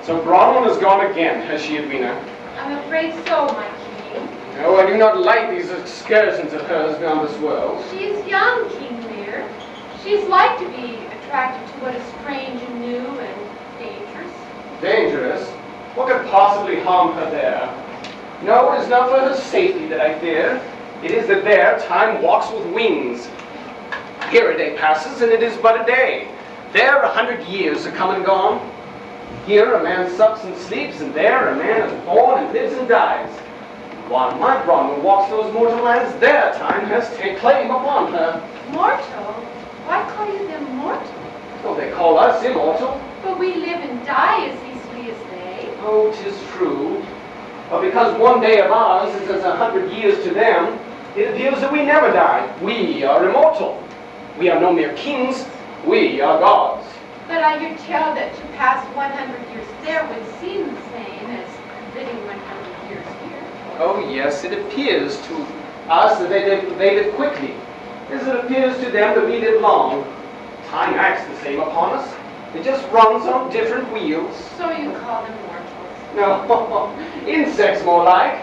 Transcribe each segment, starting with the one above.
So Bronwen has gone again, has she, Edwina? I'm afraid so, my king. No, I do not like these excursions of hers beyond this world. She is young, King Lear. She is like to be attracted to what is strange and new and dangerous. Dangerous? What could possibly harm her there? No, it is not for her safety that I fear. It is that there time walks with wings. Here a day passes, and it is but a day. There 100 years are come and gone. Here a man sups and sleeps, and there a man is born and lives and dies. While my Bronwen walks those mortal lands, their time has taken claim upon her. Mortal? Why call you them mortal? Oh, they call us immortal. But we live and die as easily as they. Oh, 'tis true. But because one day of ours is as 100 years to them, it appears that we never die. We are immortal. We are no mere kings. We are gods. But I hear tell that to pass 100 years there would seem the same as living 100 years here. Oh yes, it appears to us that they live quickly, as it appears to them that we live long. Time acts the same upon us. It just runs on different wheels. So you call them mortals? No, insects more like.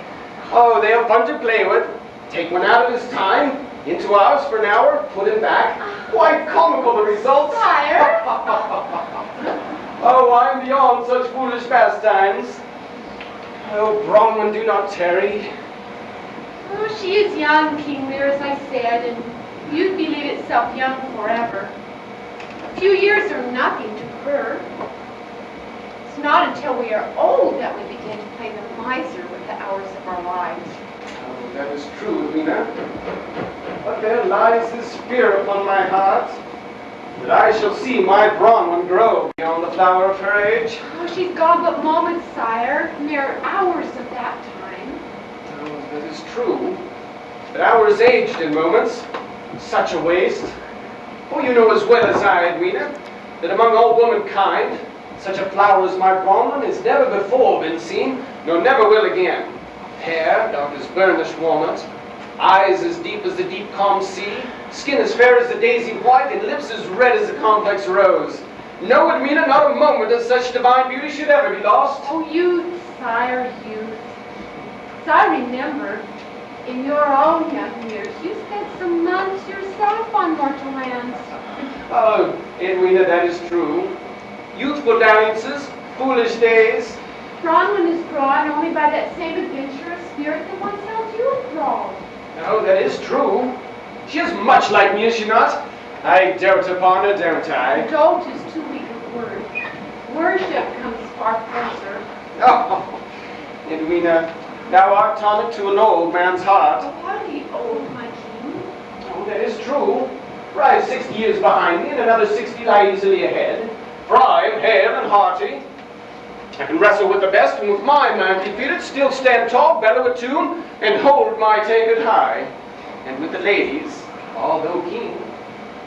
Oh, they are fun to play with. Take one out of his time, into ours for an hour, put him back. Quite comical the results. Sire! Oh, I'm beyond such foolish pastimes. Oh, Bronwen, do not tarry. Oh, she is young, King Lear, as I said, and youth believe itself young forever. A few years are nothing to her. It's not until we are old that we begin to play the miser with the hours of our lives. Oh, that is true, Edwina. But there lies this fear upon my heart, that I shall see my Bronwen grow beyond the flower of her age. Oh, she's gone but moments, sire, mere hours of that time. Oh, that is true. But ours aged in moments. Such a waste. Oh, you know as well as I, Edwina, that among all womankind, such a flower as my Bronwen has never before been seen, nor never will again. Hair dark as burnished walnut, eyes as deep as the deep calm sea, skin as fair as the daisy white, and lips as red as the complex rose. No, Edwina, not a moment of such divine beauty should ever be lost. Oh, youth, sire, youth. As I remember, in your own young years, you spent some months yourself on mortal lands. Oh, Edwina, that is true. Youthful dalliances, foolish days. Bronwen is drawn only by that same adventurous spirit that once held you enthralled. Oh, that is true. She is much like me, is she not? I dote upon her, don't I? Dote is too weak a word. Worship comes far closer. Oh, Edwina, thou art tonic to an old man's heart. Oh, hardly old, my king. Oh, that is true. For I have 60 years behind me, and another 60 lie easily ahead. For I am hale and hearty. I can wrestle with the best, and with my manly feet still stand tall, bellow a tune, and hold my tankard high. And with the ladies, although keen,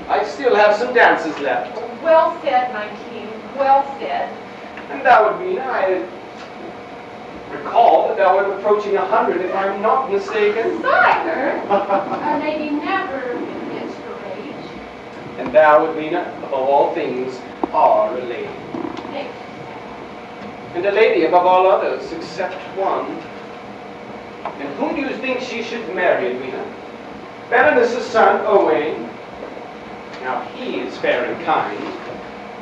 I still have some dances left. Oh, well said, my king, well said. And thou, Edwina, I recall that thou art approaching 100, if I'm not mistaken. Sire, a lady never admits her age. And thou, Edwina, above all things, are a lady. Thank you. And a lady above all others, except one. And whom do you think she should marry, Edwina? Berenice's son, Owain. Now he is fair and kind.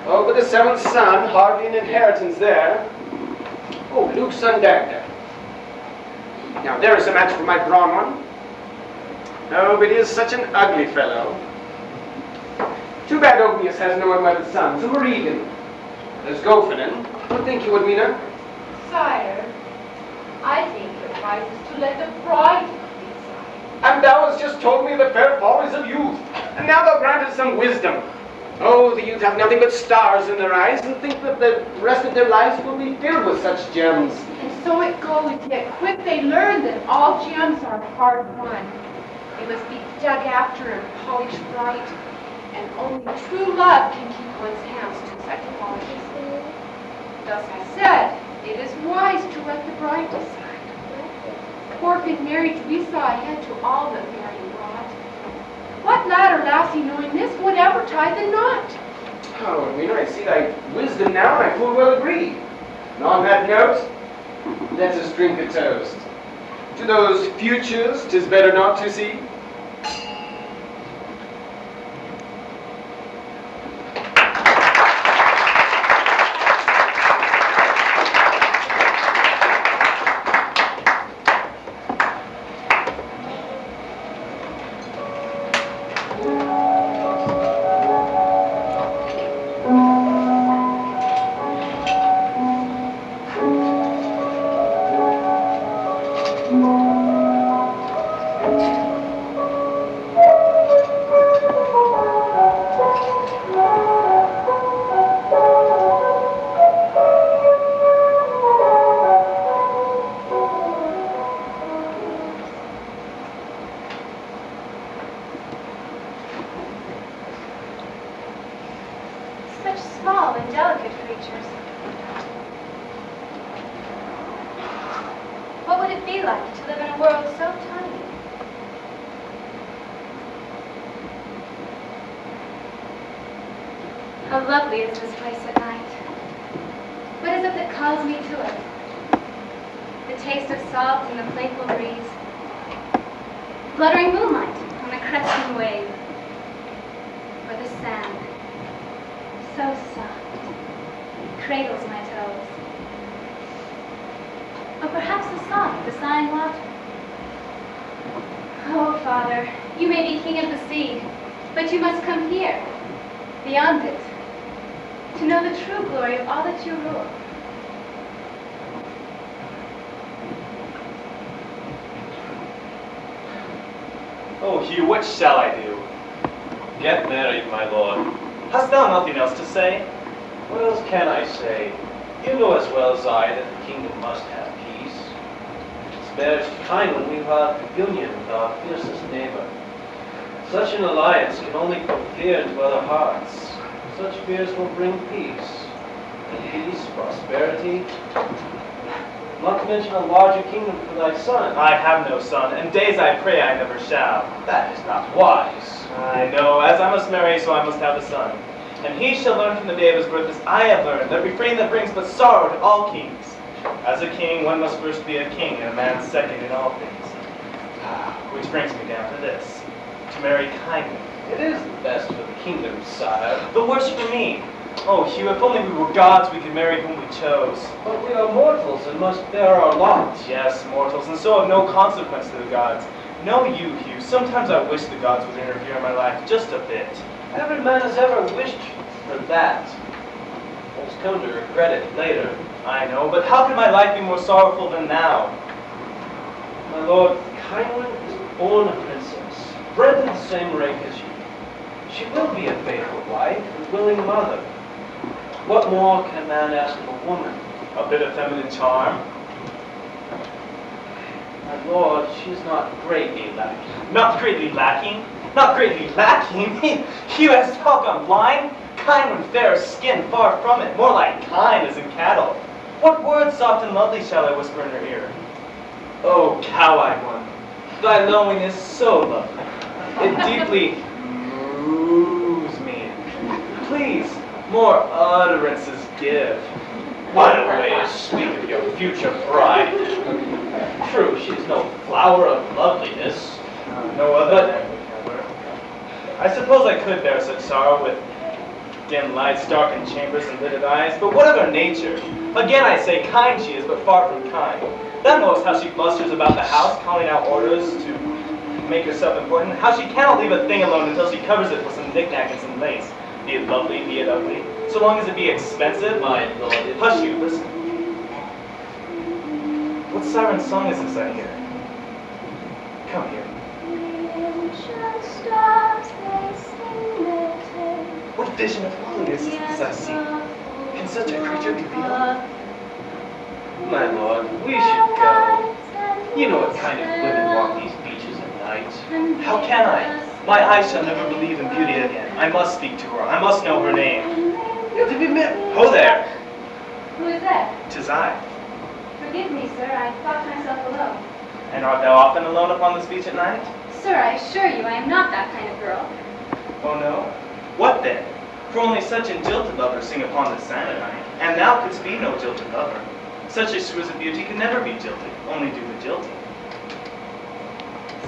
Oh, but the seventh son, hardly an inheritance there. Oh, Luke's son, Dagda. Now there is a match for my Bronwen. Oh, but he is such an ugly fellow. Too bad Ognius has no unwedded sons. A Moregan. There's Gofinin. What think you, Edwina? Sire, I think it wisest to let the bride decide. And thou hast just told me the fair follies of youth. And now they'll grant us some wisdom. Oh, the youth have nothing but stars in their eyes and think that the rest of their lives will be filled with such gems. And so it goes, yet quick they learn that all gems are hard won. They must be dug after and polished right, and only true love can keep one's hands to such qualities. Thus I said, it is wise to let the bride decide. Forfeit marriage we saw ahead to all that Mary brought. What lad or lassie knowing this would ever tie the knot? Oh, Edwina, I see thy wisdom now, and I full well agree. And on that note, let us drink a toast. To those futures 'tis better not to see. How lovely is this place at night. What is it that calls me to it? The taste of salt in the playful breeze, fluttering moonlight on the cresting wave, or the sand, so soft, cradles my toes. Or perhaps the song of the sighing water. Oh, Father, you may be king of the sea, but you must come here, beyond it, to know the true glory of all that you rule. Oh, Hugh, what shall I do? Get married, my lord. Hast thou nothing else to say? What else can I say? You know as well as I that the kingdom must have peace. It's marriage to kind when we have union with our fiercest neighbor. Such an alliance can only put fear into other hearts. Such fears will bring peace. And peace, prosperity. Not to mention a larger kingdom for thy son. I have no son, and days I pray I never shall. That is not wise. I know, as I must marry, so I must have a son. And he shall learn from the day of his birth, as I have learned, that refrain that brings but sorrow to all kings. As a king, one must first be a king, and a man second in all things. Which brings me down to this, to marry kindly. It is the best for the kingdom, sire. The worst for me. Oh, Hugh, if only we were gods, we could marry whom we chose. But we are mortals and must bear our lot. Yes, mortals, and so of no consequence to the gods. Know you, Hugh, sometimes I wish the gods would interfere in my life just a bit. Every man has ever wished for that. Has come to regret it later. I know, but how could my life be more sorrowful than now? My lord, Kynwyn is born a princess, bred in the same rank as you. She will be a faithful wife and willing mother. What more can a man ask of a woman? A bit of feminine charm. My lord, she is not greatly lacking. Not greatly lacking? Not greatly lacking? Hugh, has thou gone blind? Kind and fair skin, far from it. More like kine as in cattle. What words soft and lovely shall I whisper in her ear? Oh, cow-eyed one, thy loneliness so lovely. It deeply moves me. Please, more utterances give. What a way to speak of your future bride. True, she is no flower of loveliness. No other than I suppose I could bear such sorrow with dim lights, darkened chambers, and lidded eyes, but what of her nature? Again I say, kind she is, but far from kind. Thou knowest how she blusters about the house, calling out orders to make herself important, how she cannot leave a thing alone until she covers it with some knick-knack and some lace. Be it lovely, be it ugly, so long as it be expensive. My lord, Hush you, listen. What siren song is this I hear? Come here. The ancient stars, they vision of loneliness is this I see? Can such a creature be real? My lord, we should go. You know what kind of women walk these beaches at night. How can I? My eyes shall never believe in beauty again. I must speak to her. I must know her name. Have you met? Ho there! Who is that? 'Tis I. Forgive me, sir. I thought myself alone. And art thou often alone upon this beach at night? Sir, I assure you I am not that kind of girl. Oh no? What then? For only such jilted lovers sing upon the sand at night. And thou couldst be no jilted lover. Such exquisite beauty can never be jilted, only do the jilting.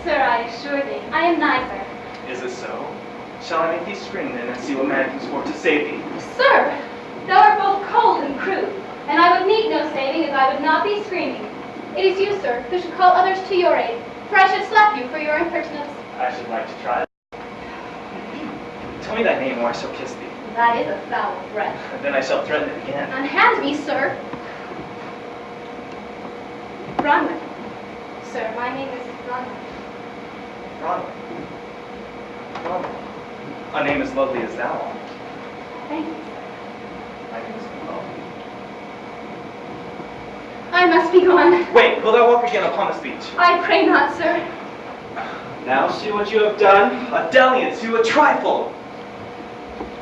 Sir, I assure thee, I am neither. Is it so? Shall I make thee scream then and see what man comes forth to save thee? Sir, thou art both cold and crude, and I would need no saving as I would not be screaming. It is you, sir, who should call others to your aid, for I should slap you for your impertinence. I should like to try it. Tell me thy name or I shall kiss thee. That is a foul threat. And then I shall threaten it again. Unhand me, sir. Bronwen. Sir, my name is Bronwen. Bronwen. Bronwen. A name as lovely as thou art. Thank you, sir. My name is Bronwen. I must be gone. Wait, will thou walk again upon this beach? I pray not, sir. Now see what you have done. A dalliance, you a trifle.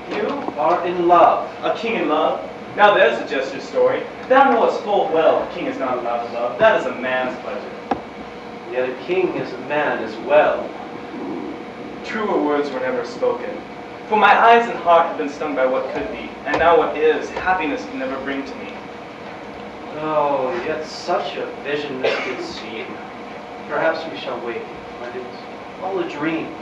You are in love. A king in love? Now there's a jester's story. Thou knowest full well a king is not allowed to love. That is a man's pleasure. Yet a king is a man as well. Truer words were never spoken. For my eyes and heart have been stung by what could be, and now what is, happiness can never bring to me. Oh, yet such a vision this did seem. Perhaps we shall wake, but it's all a dream.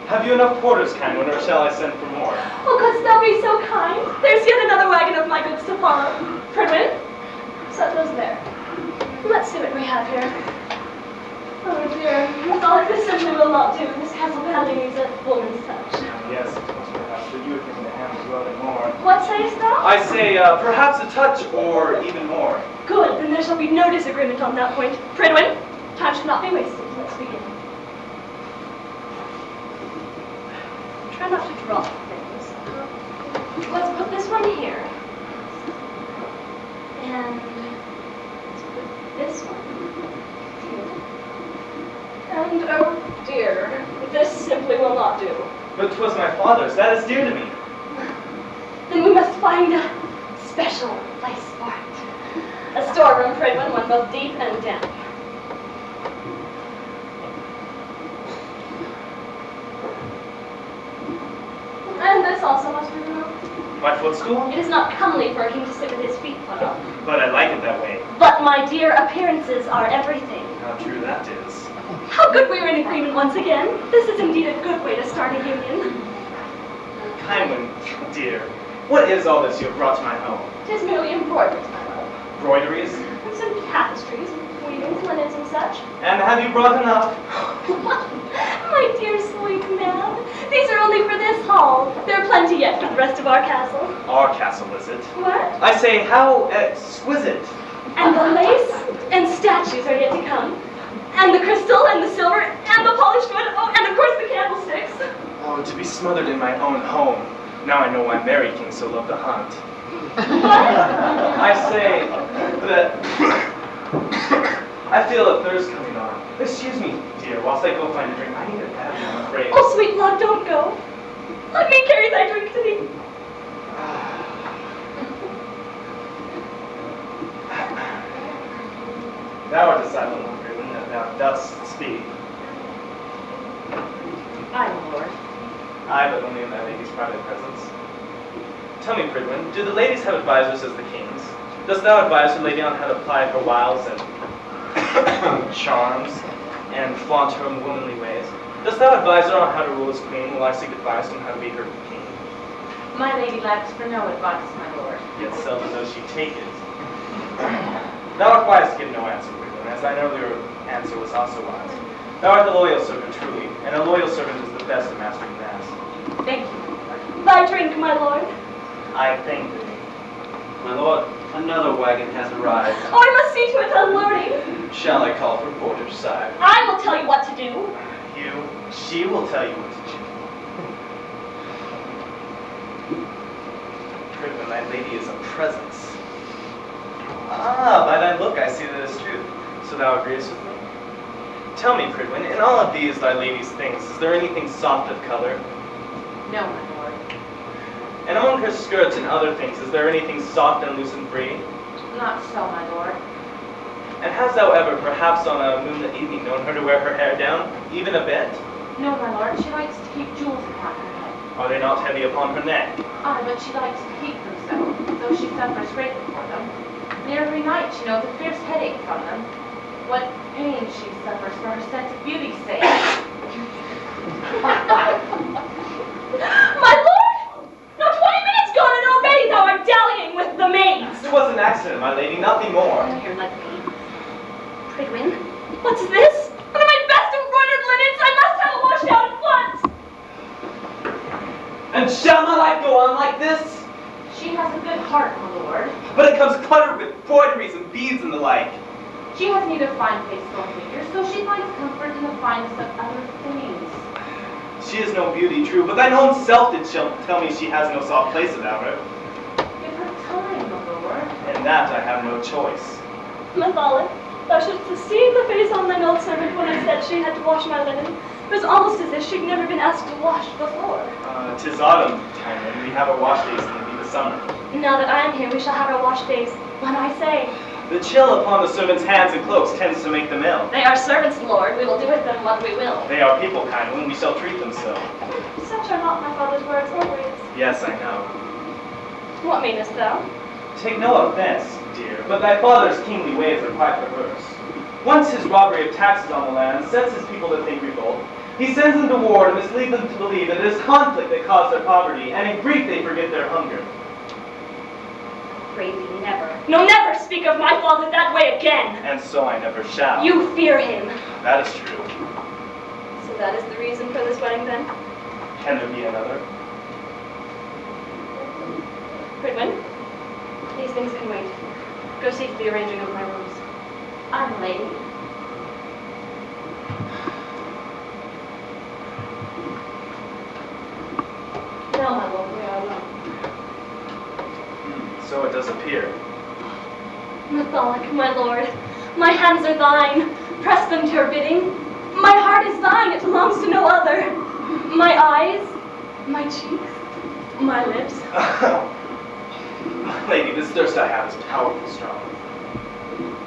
Have you enough porters, Kindwin, or shall I send for more? Oh, couldst thou be so kind? There's yet another wagon of my goods to follow. Pridwin, set those there. Let's see what we have here. Oh dear, all of this simply will not do. This castle badly needs a woman's touch. Yes, it must perhaps do you think the hand is well more. What sayest thou? I say, perhaps a touch or even more. Good, then there shall be no disagreement on that point. Pridwin, time should not be wasted. Let's begin. Try not to drop things. Let's put this one here. And let's put this one here. And oh dear, this simply will not do. But 'twas my father's, that is dear to me. Then we must find a special place for it. A storeroom, Pridwin, one both deep and damp. And this also must be removed. My footstool? It is not comely for a king to sit with his feet put up. But I like it that way. But, my dear, appearances are everything. How true that is. How good we are in agreement once again. This is indeed a good way to start a union. Kindwin, dear, what is all this you have brought to my home? It is merely embroideries, my love. Broideries? And some tapestries, weavings, linens, and such. And have you brought enough? My dear sweet man, these are only for this hall. There are plenty yet for the rest of our castle. Our castle, is it? What? I say, how exquisite. And the lace and statues are yet to come. And the crystal and the silver and the polished wood. Oh, and of course the candlesticks. Oh, to be smothered in my own home. Now I know why Merry King so loved to hunt. What? I say that I feel a thirst coming on. Excuse me, dear, whilst I go find a drink. I need a bath, I'm afraid. Oh, sweet love, don't go. Let me carry thy drink to thee. Thou art a silent one, Bronwen, that thou dost speak. Aye, my lord. Aye, but only in thy lady's private presence. Tell me, Bronwen, do the ladies have advisors as the kings? Dost thou advise her lady on how to ply her wiles and charms, and flaunt her womanly ways? Dost thou advise her on how to rule as queen, while I seek advice on how to be her king? My lady lacks for no advice, my lord. Yet seldom does she take it. Thou art wise to give no answer, Bronwen, as thine earlier answer was also wise. Thou art the loyal servant, truly, and a loyal servant is the best of mastering an ass. Thank you. Thy drink, my lord. I thank thee. My lord, another wagon has arrived. Oh, I must see to its unloading. Shall I call for porter's side? I will tell you what to do. She will tell you what to do. Bronwen, thy lady is a presence. Ah, by thy look I see that it is true. So thou agreest with me? Tell me, Bronwen, in all of these thy lady's things, is there anything soft of color? No, my lord. And among her skirts and other things, is there anything soft and loose and free? Not so, my lord. And hast thou ever, perhaps on a moonlit evening, known her to wear her hair down, even a bit? No, my lord. She likes to keep jewels upon her head. Are they not heavy upon her neck? Aye, but she likes to keep them so, though she suffers greatly for them. And every night she knows a fierce headache from them. What pain she suffers for her sense of beauty's sake. My lord! Now 20 minutes gone and already thou art dallying with the maids. It was an accident, my lady, nothing more. Here, let me. Pridwin, What's this? One of my best embroidered linens. I must have it washed out at once. And shall my life go on like this? She has a good heart, my lord. But it comes cluttered with broideries and beads and the like. She has neither fine face nor figure, so she finds comfort in the finest of other things. She is no beauty, true, but thine own self did tell me she has no soft place about her. Give her time, my lord. In that I have no choice. Mathalic, thou shouldst have seen the face on thine old servant when I said she had to wash my linen. It was almost as if she'd never been asked to wash before. 'Tis autumn time, and we have our wash days in the summer. Now that I am here, we shall have our wash days. When I say, The chill upon the servants' hands and cloaks tends to make them ill. they are servants, Lord. We will do with them what we will. They are people kind, when we shall treat them so. Such are not my father's words always. Yes, I know. What meanest thou? Take no offense, dear, but thy father's kingly ways are quite perverse. Once his robbery of taxes on the land sets his people to think revolt. He sends them to war to mislead them to believe that it is conflict that caused their poverty, and in grief they forget their hunger. pray thee never. No, never speak of my father that way again. And so I never shall. You fear him. That is true. So that is the reason for this wedding, then? Can there be another? Pridwin, these things can wait. Go see to the arranging of my rooms. I'm a lady. Now, my lord, we are alone. So it does appear. Mathalic, my lord, my hands are thine. Press them to your bidding. My heart is thine, it belongs to no other. My eyes, my cheeks, my lips. My lady, this thirst I have is powerful strong.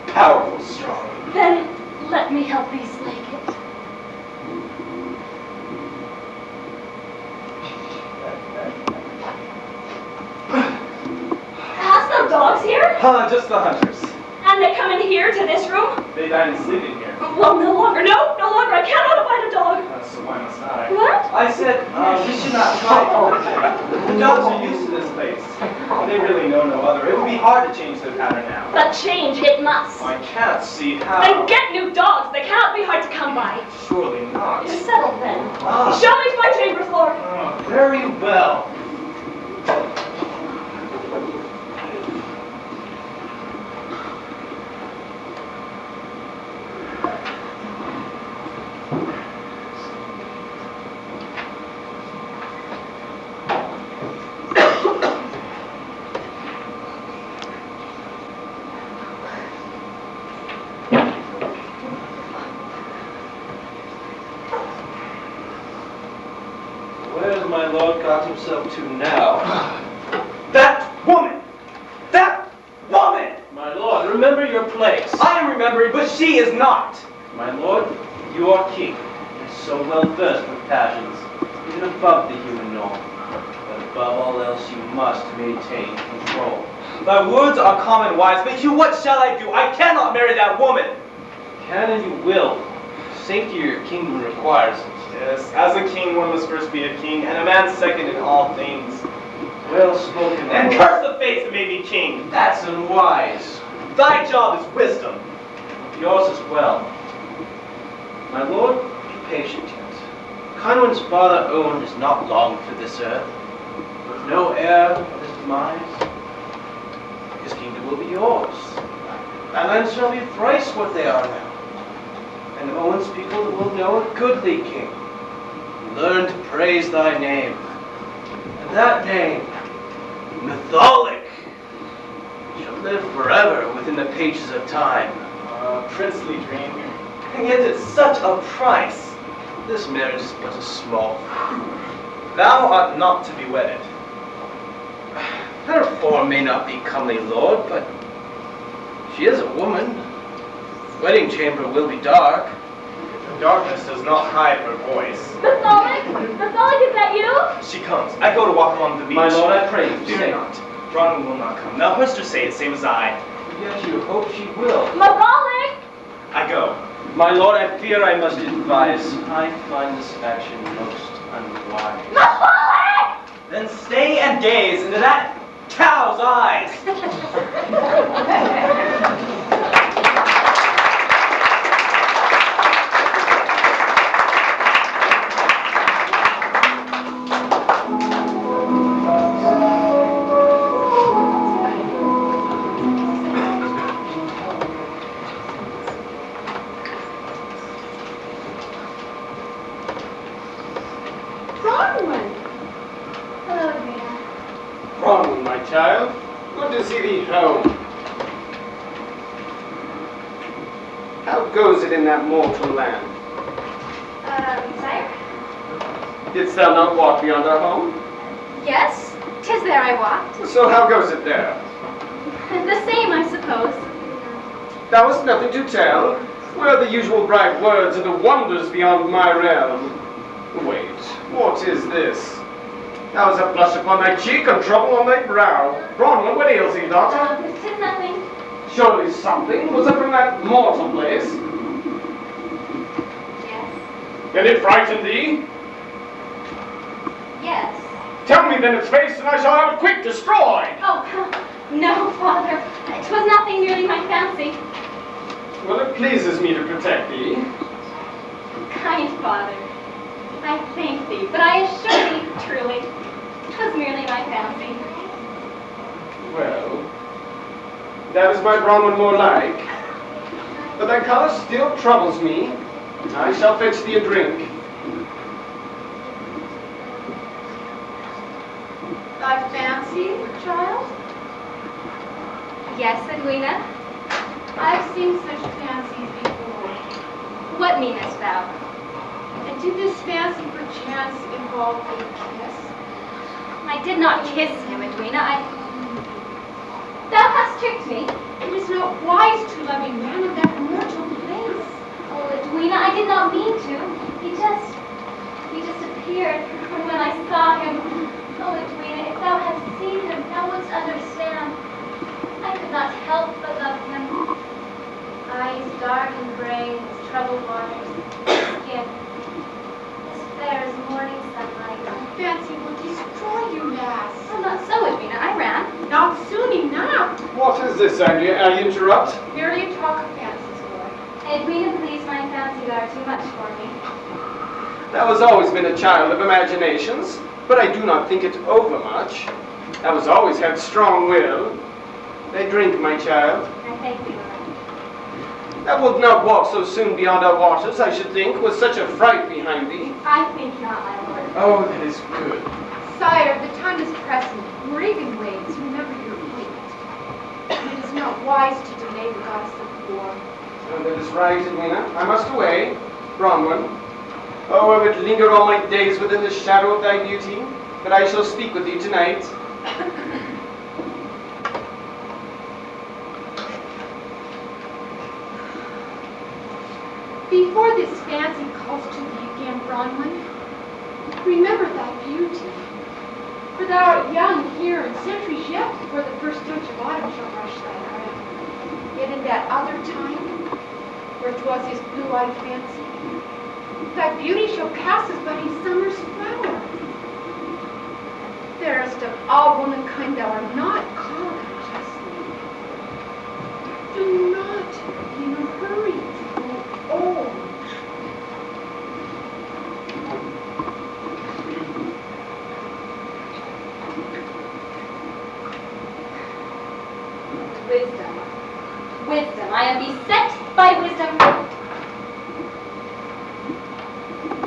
Powerful strong. Then let me help thee slake it. Hast thou dogs here? Just the hunters. And they come in here to this room? They dine and sleep in here. Well, no longer. No, no longer. I cannot abide a dog. So why must I? What? I said, we should not try it. The dogs are used to this place. They really know no other. It would be hard to change their pattern now. But change it must. I can't see how. Then get new dogs. They cannot be hard to come by. Surely not. It is settled then. Ah. Show me to my chambers, Lord. Very well. my lord got himself to now. That woman! That woman! My lord, remember your place. I am remembering, but she is not. My lord, you are king, and so well versed with passions, even above the human norm. But above all else, you must maintain control. Thy words are common wise, but you, what shall I do? I cannot marry that woman. Can and you will. Safety of your kingdom requires it. Yes, as a king, one must first be a king, and a man second in all things. Well spoken, my And lord. curse the fates that made me king. That's unwise. Thy job is wisdom. Yours as well. My lord, be patient yet. Conwen's father Owen is not long for this earth. With no heir of his demise, his kingdom will be yours. Thy lands shall be thrice what they are now. And Owen's people will know a goodly king. Learn to praise thy name. And that name, Mytholic, shall live forever within the pages of time. Princely dream. And yet at such a price. This marriage is but a small. Thou art not to be wedded. Her form may not be comely, lord, but she is a woman. Wedding chamber will be dark. The darkness does not hide her voice. Mytholic? Mytholic, is that you? She comes. I go to walk along the beach. My lord, I pray you, Fear stay. not. Bronwen will not come. Thou heardst her say it, same as I. Yet you hope she will. Mytholic! I go. My lord, I fear I must advise. I find this action most unwise. Mytholic! Then stay and gaze into that cow's eyes. Bronwen! Hello, Adrena. Bronwen, my child, good to see thee home. How goes it in that mortal land? Sire? Didst thou not walk beyond our home? Yes, 'tis there I walked. So how goes it there? The same, I suppose. Thou hast nothing to tell? Where are the usual bright words and the wonders beyond my realm? Wait, what is this? Thou hast a blush upon thy cheek and trouble on thy brow. Bronwen, what ails thee, daughter? 'Tis nothing. Surely something was up in that mortal place. Yes. Did it frighten thee? Yes. Tell me then its face, and I shall have it quick destroyed. Oh, no, Father. 'Twas nothing, merely my fancy. Well, it pleases me to protect thee. Kind Father, I thank thee, but I assure thee, truly, 'twas merely my fancy. Well, that is my Bronwen more like. But thy color still troubles me. I shall fetch thee a drink. Thy fancy, child? Yes, Edwina? I've seen such fancies before. What meanest thou? And did this fancy perchance involve a kiss? I did not kiss him, Edwina. Thou hast tricked me. It is not wise to love a man of that mortal place. Oh, Edwina, I did not mean to. He just appeared when I saw him. Oh, Edwina, if thou hadst seen him, thou wouldst understand. I could not help but love him. Eyes dark and gray, his troubled waters, skin as fair as morning sunlight. Fancy will destroy you, lass. Oh, not so, Edwina. I ran. Not soon enough. What is this, I interrupt? Merely a talk of fancies, Lord. Edwina, please, my fancies are too much for me. Thou hast always been a child of imaginations, but I do not think it overmuch. Thou hast always had strong will. Thy drink, my child. I thank thee, Lord. Thou wilt not walk so soon beyond our waters, I should think, with such a fright behind thee. I think not, my lord. Oh, that is good. Sire, the time is pressing. Regan waits. Remember your fate. And it is not wise to delay the goddess of war. Oh, that is right, Edwina. I must away. Bronwen. Oh, I would linger all my days within the shadow of thy beauty, but I shall speak with thee tonight. Before this fancy calls to thee again, Bronwen, remember thy beauty. For thou art young here, and centuries yet before the first touch of autumn shall rush thy brow. Yet in that other time, where 'twas his blue-eyed fancy, thy beauty shall pass as but a summer's flower. Fairest of all womankind, thou art not called justly. Do not be in a hurry to grow old. Wisdom. Wisdom. I am beset by wisdom.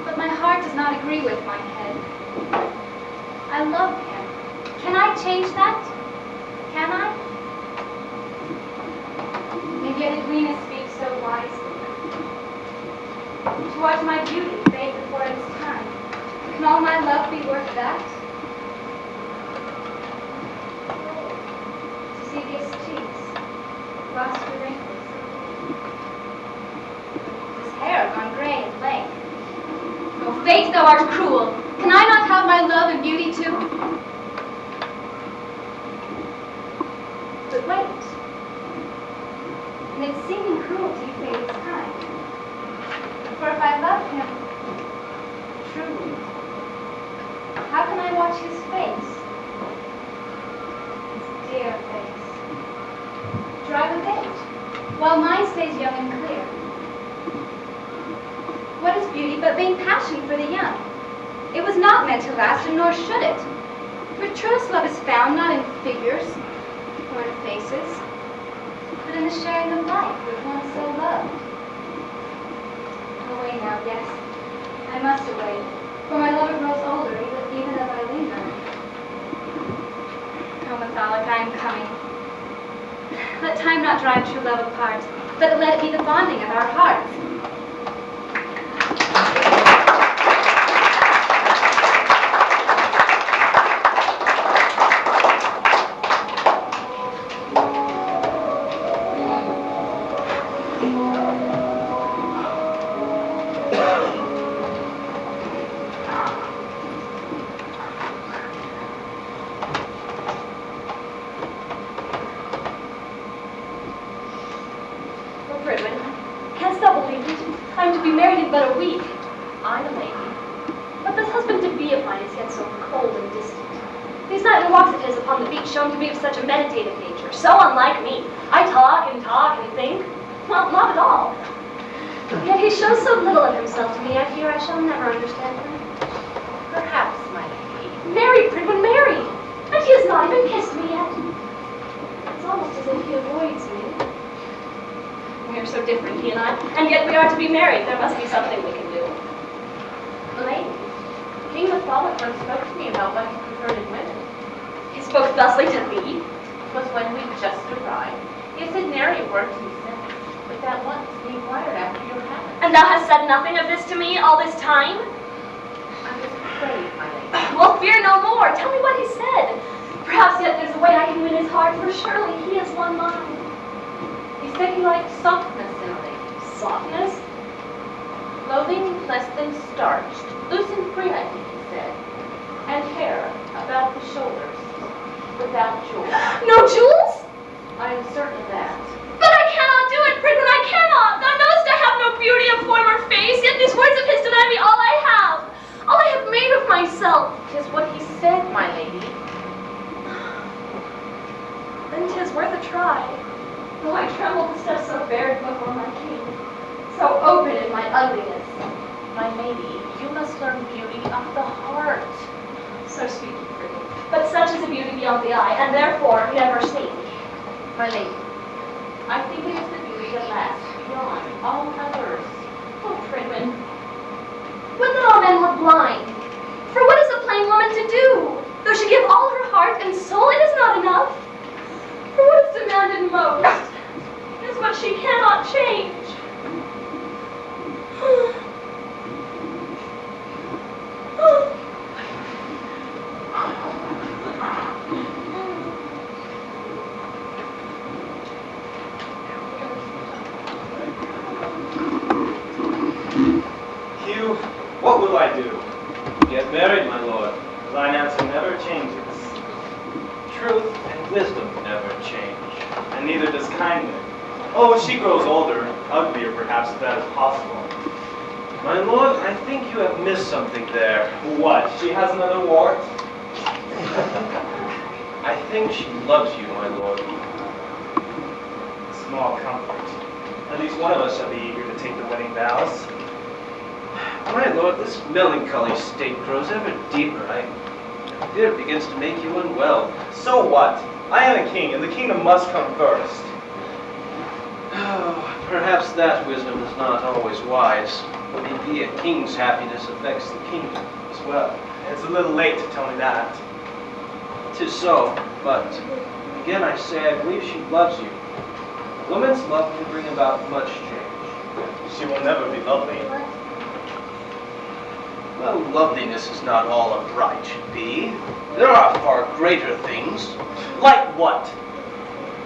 But my heart does not agree with my head. I love him. Can I change that? Can I? And yet Edwina speaks so wisely. To watch my beauty fade before its time. Can all my love be worth that? To see these cheeks, lost with wrinkles. This hair gone gray and lank. Oh, fate, thou art cruel. Can I not have my love and beauty too? But wait. And its seeming cruelty fades time. For if I love him truly, how can I watch his face? His dear face. Dry with age, while mine stays young and clear. What is beauty but vain passion for the young? It was not meant to last, and nor should it. For truest love is found not in figures or in faces, but in the sharing of life with one so loved. Away now, yes, I must away, for my lover grows older even as I linger. Oh, Mathalic, I am coming. Let time not drive true love apart, but let it be the bonding of our hearts. Shown to be of such a meditative nature, so unlike me. I talk and think. Well, not at all. Yet he shows so little of himself to me, I fear I shall never understand him. Perhaps, my lady. Marry, Bronwen, marry! And he has not even kissed me yet. It's almost as if he avoids me. We are so different, he and I, and yet we are to be married. There must be something we can do. Lady, King Mathalic once spoke to me about what he preferred in women. He spoke thusly to thee? It was when we just arrived. He said nary a word to me since, but that once he inquired after your habits. And thou hast said nothing of this to me all this time? I was afraid, my lady. Well, fear no more. Tell me what he said. Perhaps yet there's a way I can win his heart, for surely he has won mine. He said he liked softness in a lady. Softness? Clothing less than starched, loose and free, I think he said. And hair about the shoulders, without jewels. No jewels? I am certain of that. But I cannot do it, Bronwen, I cannot. Thou knowest I have no beauty of form or face, yet these words of his deny me all I have. All I have made of myself. 'Tis what he said, my lady. Then 'tis worth a try. Though I tremble to step so bared before my king, so open in my ugliness. My lady, you must learn beauty of the heart. So speak you freely. But such is a beauty beyond the eye, and therefore never seen. My lady, I think it is the beauty that lasts beyond all others. Oh, Bronwen, would that all men were blind. For what is a plain woman to do? Though she give all her heart and soul, it is not enough. For what is demanded most is what she cannot change. What will I do? Get married, my lord. Thine answer never changes, Truth and wisdom never change. and neither does kindness. Oh, she grows older, uglier perhaps, if that is possible. My lord, I think you have missed something there. What, she has another wart? I think she loves you, my lord. Small comfort. At least one of us shall be eager to take the wedding vows. My lord, this melancholy state grows ever deeper. I fear it begins to make you unwell. So what? I am a king, and the kingdom must come first. Oh, perhaps that wisdom is not always wise. Maybe a king's happiness affects the kingdom as well. It's a little late to tell me that. 'Tis so, but again I say I believe she loves you. A woman's love can bring about much change. She will never be lovely. Well, loveliness is not all a bride should be. There are far greater things. Like what?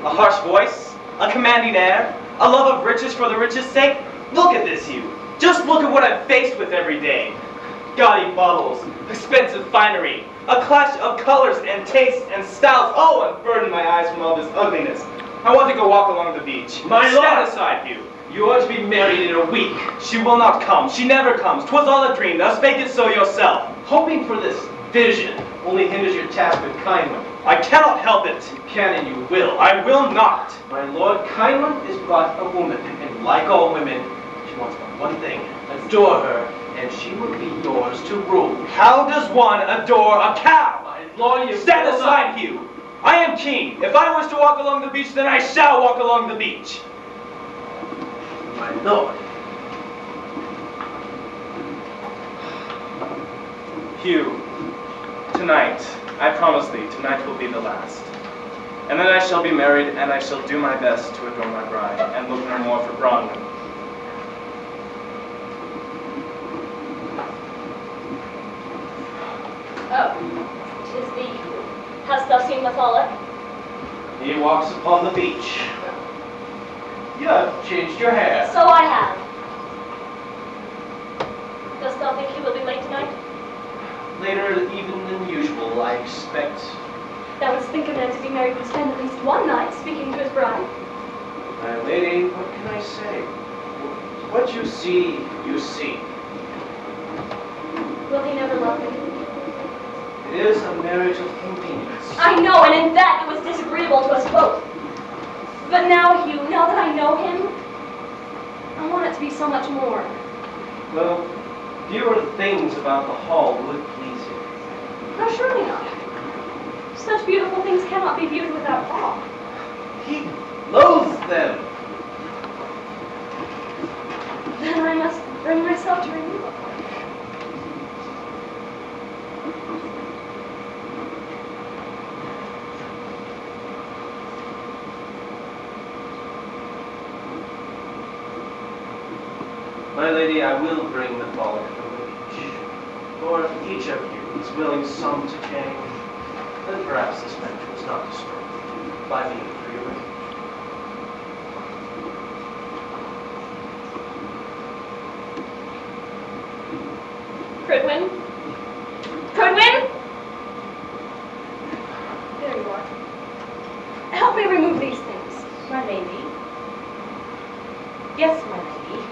A harsh voice? A commanding air? A love of riches for the riches' sake? Look at this, you. Just look at what I'm faced with every day. Gaudy baubles, expensive finery, a clash of colors and tastes and styles. Oh, unburden my eyes from all this ugliness. I want to go walk along the beach. My Stand lord! aside, you. You are to be married in a week. She will not come. She never comes. 'Twas all a dream. Thou spake it so yourself. Hoping for this vision only hinders your task with Kindman. I cannot help it. You can and you will. I will not. My lord, Kindman is but a woman, and like all women, she wants but one thing. Adore her, and she will be yours to rule. How does one adore a cow? My lord, you Stand will aside, Hugh. I am king. If I wish to walk along the beach, then I shall walk along the beach. My lord. Hugh, tonight, I promise thee, tonight will be the last. And then I shall be married, and I shall do my best to adorn my bride, and look no more for Bronwen. Oh, 'tis thee. Hast thou seen Mathala? He walks upon the beach. You have changed your hair. So I have. Dost thou think he will be late tonight? Later even than usual, I expect. Thou wouldst think a man to be married would spend at least one night speaking to his bride. My lady, what can I say? What you see, you see. Will he never love me? It is a marriage of convenience. I know, and in that it was disagreeable to us both. But now, Hugh, now that I know him, I want it to be so much more. Well, fewer things about the hall would please you. No, surely not. Such beautiful things cannot be viewed without awe. He loathes them. Then I must bring myself to remove it. My lady, I will bring the fallen from the beach. For if each of you is willing some to change, then perhaps this venture is not destroyed by being prearranged. Prydwen? Prydwen? There you are. Help me remove these things. My lady. Yes, my lady.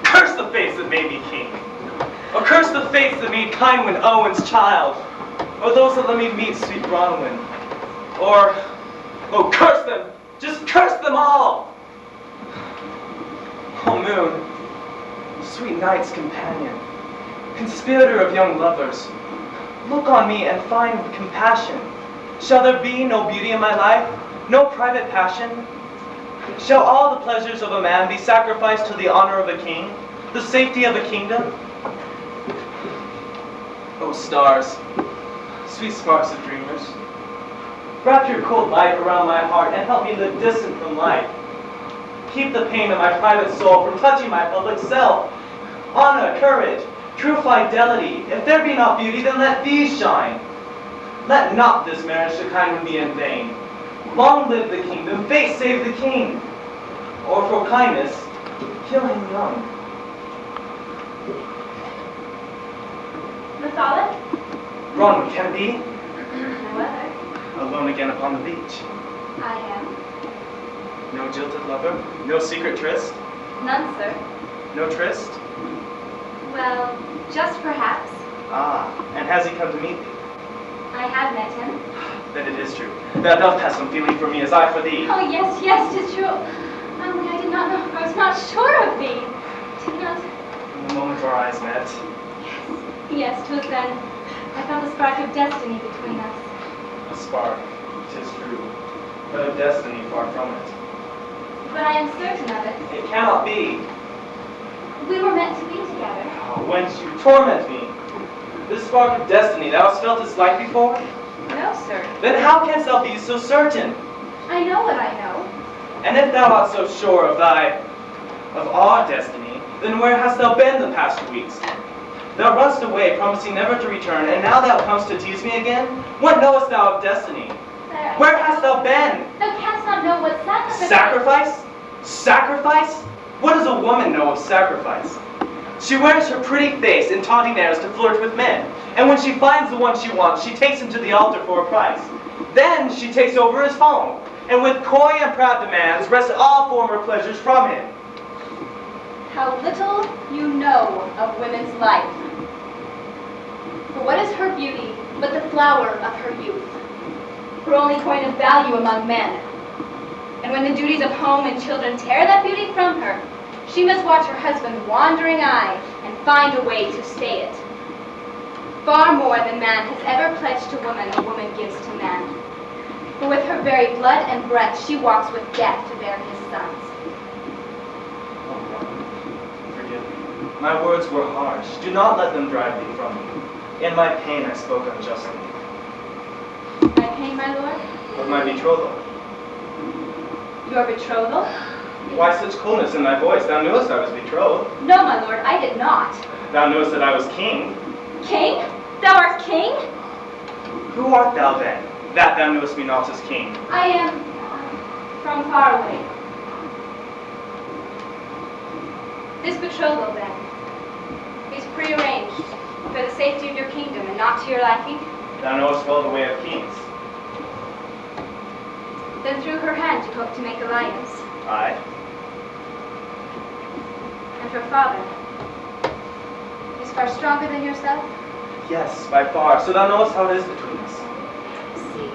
Curse the face that made me king. Or curse the face that made Kindwin Owen's child. Or those that let me meet sweet Bronwen. Or, oh, curse them! Just curse them all! Oh, moon, sweet night's companion, conspirator of young lovers, look on me and find compassion. Shall there be no beauty in my life, no private passion? Shall all the pleasures of a man be sacrificed to the honor of a king, the safety of a kingdom? Oh, stars, sweet sparks of dreamers, wrap your cold light around my heart and help me live distant from light. Keep the pain of my private soul from touching my public self. Honor, courage, true fidelity. If there be not beauty, then let these shine. Let not this marriage to kind one be in vain. Long live the kingdom, fate save the king. Or for kindness, kill him young. Mathalik? Bronwen, can it be? No other. Alone again upon the beach. I am. No jilted lover? No secret tryst? None, sir. No tryst? Well, just perhaps. Ah, and has he come to meet thee? I have met him. Then it is true. Thou dost have some feeling for me as I for thee. Oh, yes, yes, 'tis true. Only I did not know, I was not sure of thee. Did not... From the moment our eyes met. Yes, 'twas then. I felt a spark of destiny between us. A spark, 'tis true, but of destiny far from it. But I am certain of it. It cannot be. We were meant to be together. Oh, whence you torment me. This spark of destiny, thou hast felt its light before? No, sir. Then how canst thou be so certain? I know what I know. And if thou art so sure of our destiny, then where hast thou been the past 2 weeks? Thou runst away, promising never to return, and now thou comest to tease me again? What knowest thou of destiny? Sir, Where hast thou been? Thou canst not know what sacrifice... Sacrifice? Sacrifice? What does a woman know of sacrifice? She wears her pretty face in taunting airs to flirt with men, and when she finds the one she wants, she takes him to the altar for a price. Then she takes over his home, and with coy and proud demands wrests all former pleasures from him. How little you know of women's life. For what is her beauty but the flower of her youth? Her only coin of value among men. And when the duties of home and children tear that beauty from her, she must watch her husband's wandering eye and find a way to stay it. Far more than man has ever pledged to woman, a woman gives to man. For with her very blood and breath, she walks with death to bear his sons. Oh, Bronwen, forgive me. My words were harsh. Do not let them drive thee from me. In my pain I spoke unjustly. My pain, my lord? Of my betrothal. Your betrothal? Why such coolness in thy voice? Thou knewest I was betrothed. No, my lord, I did not. Thou knewest that I was king. King? Thou art king? Who art thou then, that thou knewest me not as king? I am from far away. This betrothal, then, is prearranged for the safety of your kingdom and not to your liking? Thou knowest well the way of kings. Then through her hand you hope to make alliance. Aye. And her father is far stronger than yourself? Yes, by far. So thou knowest how it is between us. See.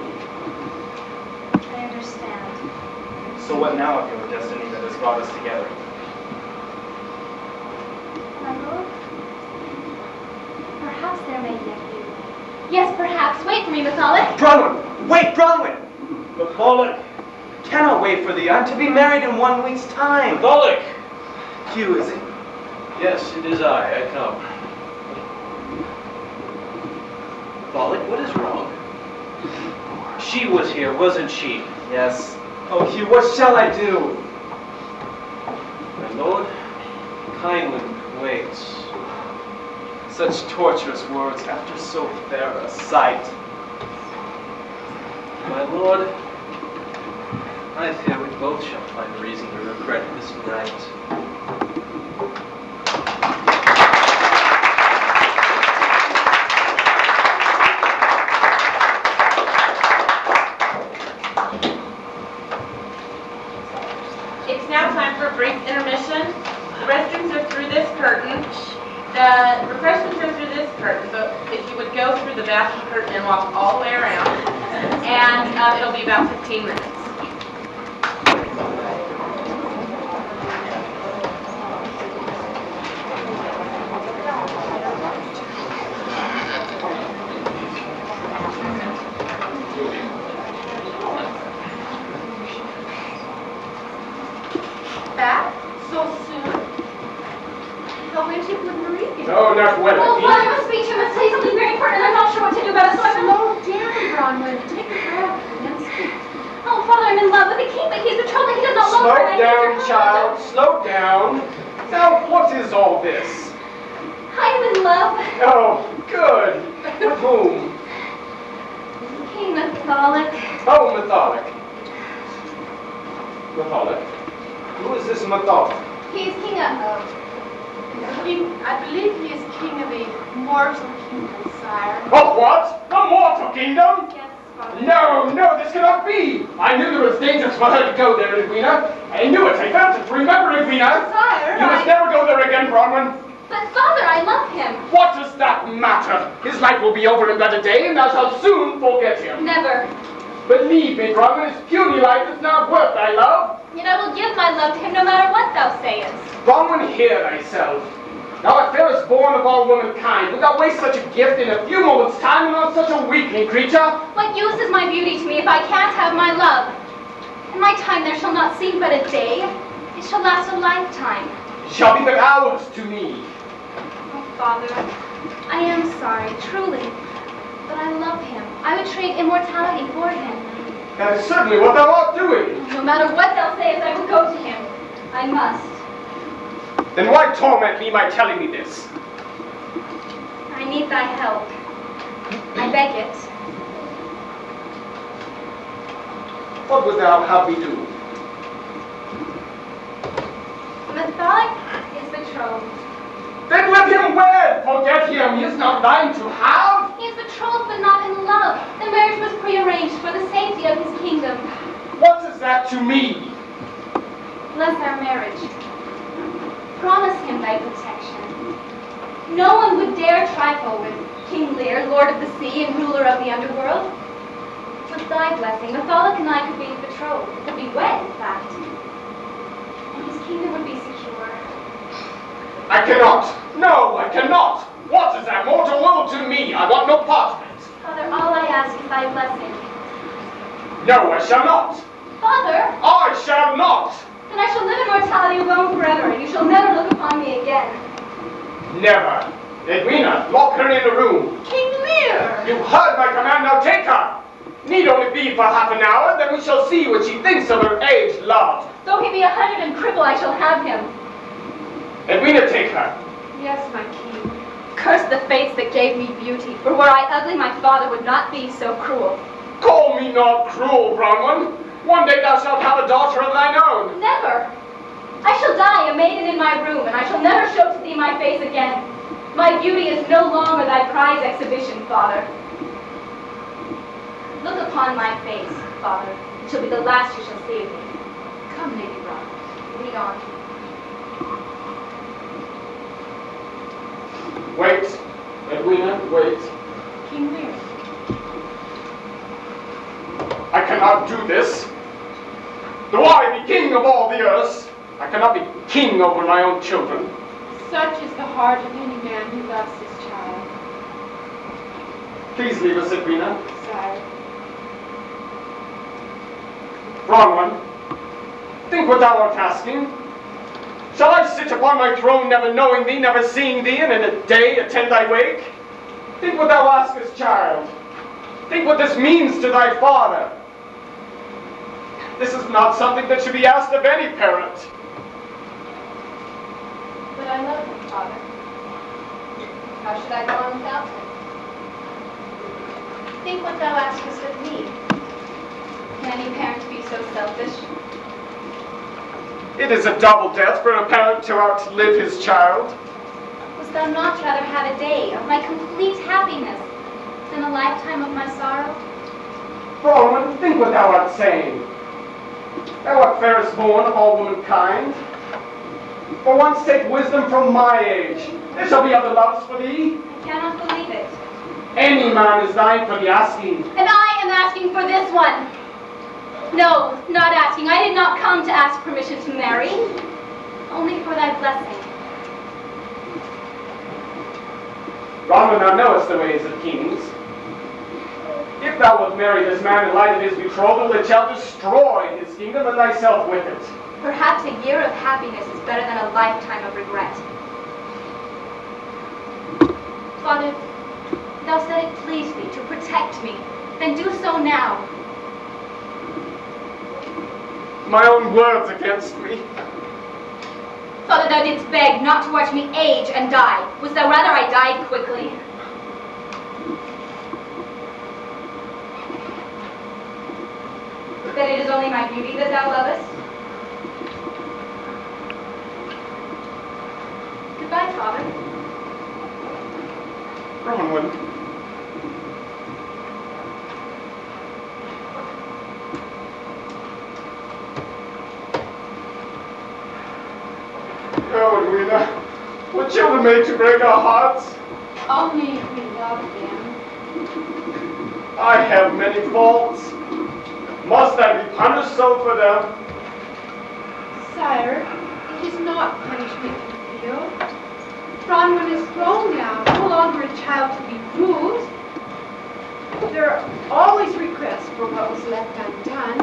I understand. So what now of your destiny that has brought us together? My lord? Perhaps there may yet be a way. Yes, perhaps. Wait for me, Mathalik. Bronwen! Wait, Bronwen! Mathalik! Cannot wait for thee. I'm to be married in 1 week's time. Mathalik! Hugh, is it? Yes, it is I come. Mathalik, what is wrong? She was here, wasn't she? Yes. Oh, Hugh, what shall I do? My lord, Kindling waits. Such torturous words after so fair a sight. My lord, I fear we both shall find reason to regret this night. It's now time for a brief intermission. The restrooms are through this curtain. The refreshments are through this curtain, but if you would go through the bathroom curtain and walk all the way around, and it'll be about 15 minutes. back so soon. How went it with Marie? Oh, not well. Oh, Father, I must speak to you. I must say something very important. I'm not sure what to do about it, so I'm... Slow down, Bronwen. Take a breath and then speak. Oh, Father, I'm in love with the king, but he's betrothed and he does not love her. Slow and I hate down, her. child. Slow down. Now, what is all this? I am in love. Oh, good. With whom? King Matholic. Oh, Matholic. Matholic? Who is this Matholic? He's king of... I believe he is king of a mortal kingdom, sire. Of what? The mortal kingdom? Yes, Father. No, this cannot be. I knew there was dangers for her to go there, Edwina. I knew it. I felt it. Remember, Edwina? Sire, You must never go there again, Bronwen. But, Father, I love him. What does that matter? His life will be over in but a day, and thou shalt soon forget him. Never. Believe me, Bronwen, his puny life is not worth thy love. Yet I will give my love to him no matter what thou sayest. Bronwen, hear thyself. Thou art fairest born of all womankind. Wilt thou waste such a gift in a few moments' time and on such a weakling creature? What use is my beauty to me if I can't have my love? In my time there shall not seem but a day. It shall last a lifetime. It shall be but hours to me. Oh, Father, I am sorry, truly. But I love him. I would trade immortality for him. That is certainly what thou art doing. No matter what thou sayest, I will go to him. I must. Then why torment me by telling me this? I need thy help. I beg it. What would thou have me do? Matholic is betrothed. Then let him wed! Forget him, he is not thine to have! He is betrothed but not in love. The marriage was prearranged for the safety of his kingdom. What is that to me? Bless our marriage. Promise him thy protection. No one would dare trifle with King Lear, Lord of the Sea and ruler of the underworld. With thy blessing, Matholic and I could be betrothed, could be wed, in fact. And his kingdom would be secure. I cannot. No, I cannot. What is that mortal world to me? I want no part of it. Father, all I ask is thy blessing. No, I shall not. Father, I shall not. then I shall live in mortality alone forever, and you shall never look upon me again. Never. Edwina, lock her in the room. King Lear! You heard my command, now take her. Need only be for half an hour, then we shall see what she thinks of her aged love. Though he be 100 and cripple, I shall have him. Edwina, take her. Yes, my king. Curse the fates that gave me beauty, for were I ugly, my father would not be so cruel. Call me not cruel, Bronwen. One day thou shalt have a daughter of thine own. Never. I shall die a maiden in my room, and I shall never show to thee my face again. My beauty is no longer thy prize exhibition, Father. Look upon my face, Father. It shall be the last you shall see of me. Come, Lady Bronwen. Lead on. Wait, Edwina, wait. King Lear. I cannot do this. Though I be king of all the earth, I cannot be king over my own children. Such is the heart of any man who loves his child, Please leave us, Edwina. sire. Bronwen, think what thou art asking. Shall I sit upon my throne, never knowing thee, never seeing thee, and in a day attend thy wake? Think what thou askest, child. Think what this means to thy father. This is not something that should be asked of any parent. But I love him, Father. How should I go on without him? Think what thou askest of me. Can any parent be so selfish? It is a double death for a parent to outlive his child. Wouldst thou not rather have a day of my complete happiness than a lifetime of my sorrow? Bronwen, think what thou art saying. Thou art fairest born of all womankind. For once take wisdom from my age. There shall be other loves for thee. I cannot believe it. Any man is thine for the asking. And I am asking for this one. No, not asking. I did not come to ask permission to marry. Only for thy blessing. Bronwen, thou knowest the ways of kings. If thou wilt marry this man in light of his betrothal, it shall destroy his kingdom and thyself with it. Perhaps a year of happiness is better than a lifetime of regret. Father, thou said it pleased thee to protect me. Then do so now. My own words against me. Father, thou didst beg not to watch me age and die. Wouldst thou rather I died quickly? Then it is only my beauty that thou lovest? Goodbye, Father. Bronwen. Oh, Edwina, what children made to break our hearts? Only if we love them. I have many faults. Must I be punished so for them? Sire, it is not punishment you feel. Bronwen is grown now, no longer a child to be bruised. There are always regrets for what was left undone.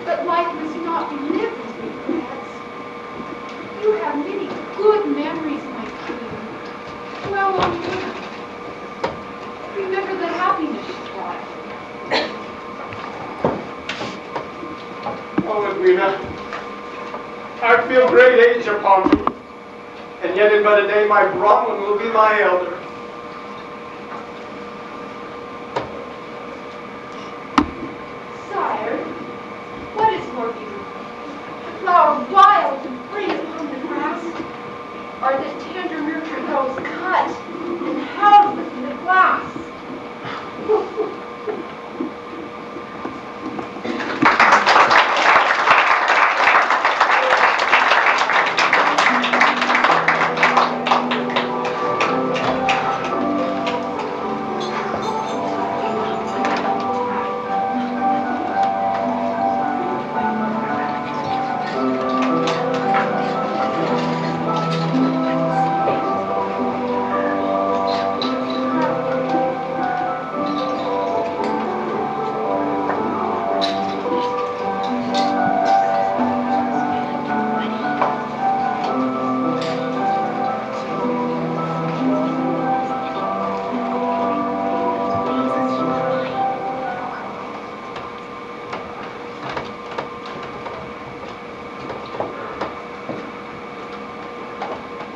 But life must not be lived with regrets. You have many good memories, my king. Well, remember the happiness you brought. Oh, Edwina, I feel great age upon me, and yet in but a day my Bronwen will be my elder. Sire, what is more beautiful? The flower wild and free upon the grass, or the tender nurtured rose cut and held within the glass?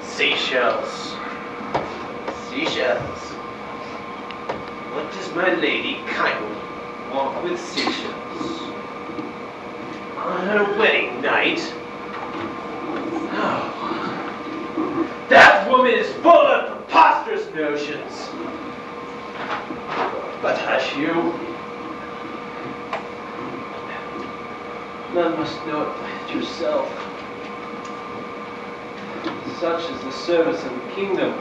Seashells. Seashells. What does my lady kindly want with seashells? On her wedding night? Oh. That woman is full of preposterous notions. But hush you. None must know it but yourself. Such is the service of the kingdom.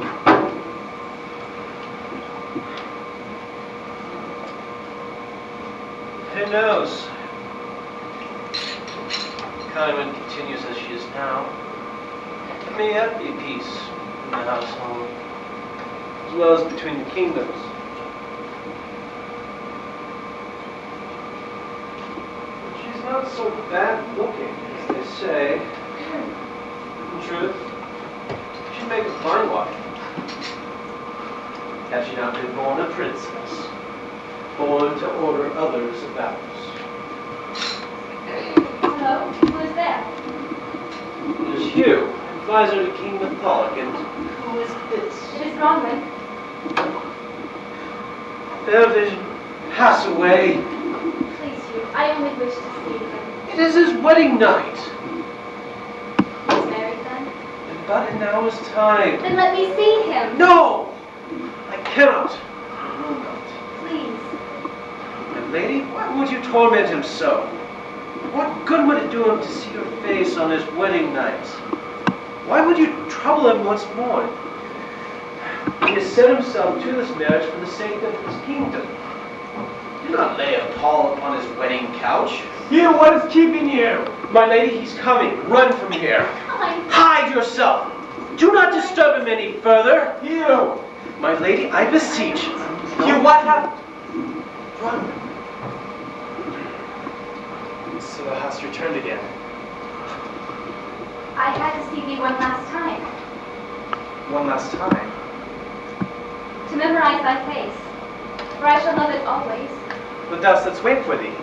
Who knows? If Conwyn continues as she is now, there may yet be peace in the household, as well as between the kingdoms. She's not so bad looking, as they say. In truth, she'd make a fine wife. Had she not been born a princess, born to order others about. Hello, who is there? It is Hugh, advisor to King Matholic, and who is this? It is Bronwen. Fair vision, pass away. Please, Hugh, I only wish to see him. It is his wedding night. He is married then? In but an hour's time. Then let me see him. No! I cannot. I will not. Please. And lady, why would you torment him so? What good would it do him to see your face on his wedding night? Why would you trouble him once more? He has set himself to this marriage for the sake of his kingdom. Do not lay a pall upon his wedding couch. Hugh, what is keeping you? My lady, he's coming. Run from here. Hide yourself. Do not disturb him any further. Hugh! My lady, I beseech you. Hugh, what happened? Bronwen. So thou hast returned again. I had to see thee one last time, One last time. to memorize thy face, for I shall love it always. But thou shouldst wait for thee.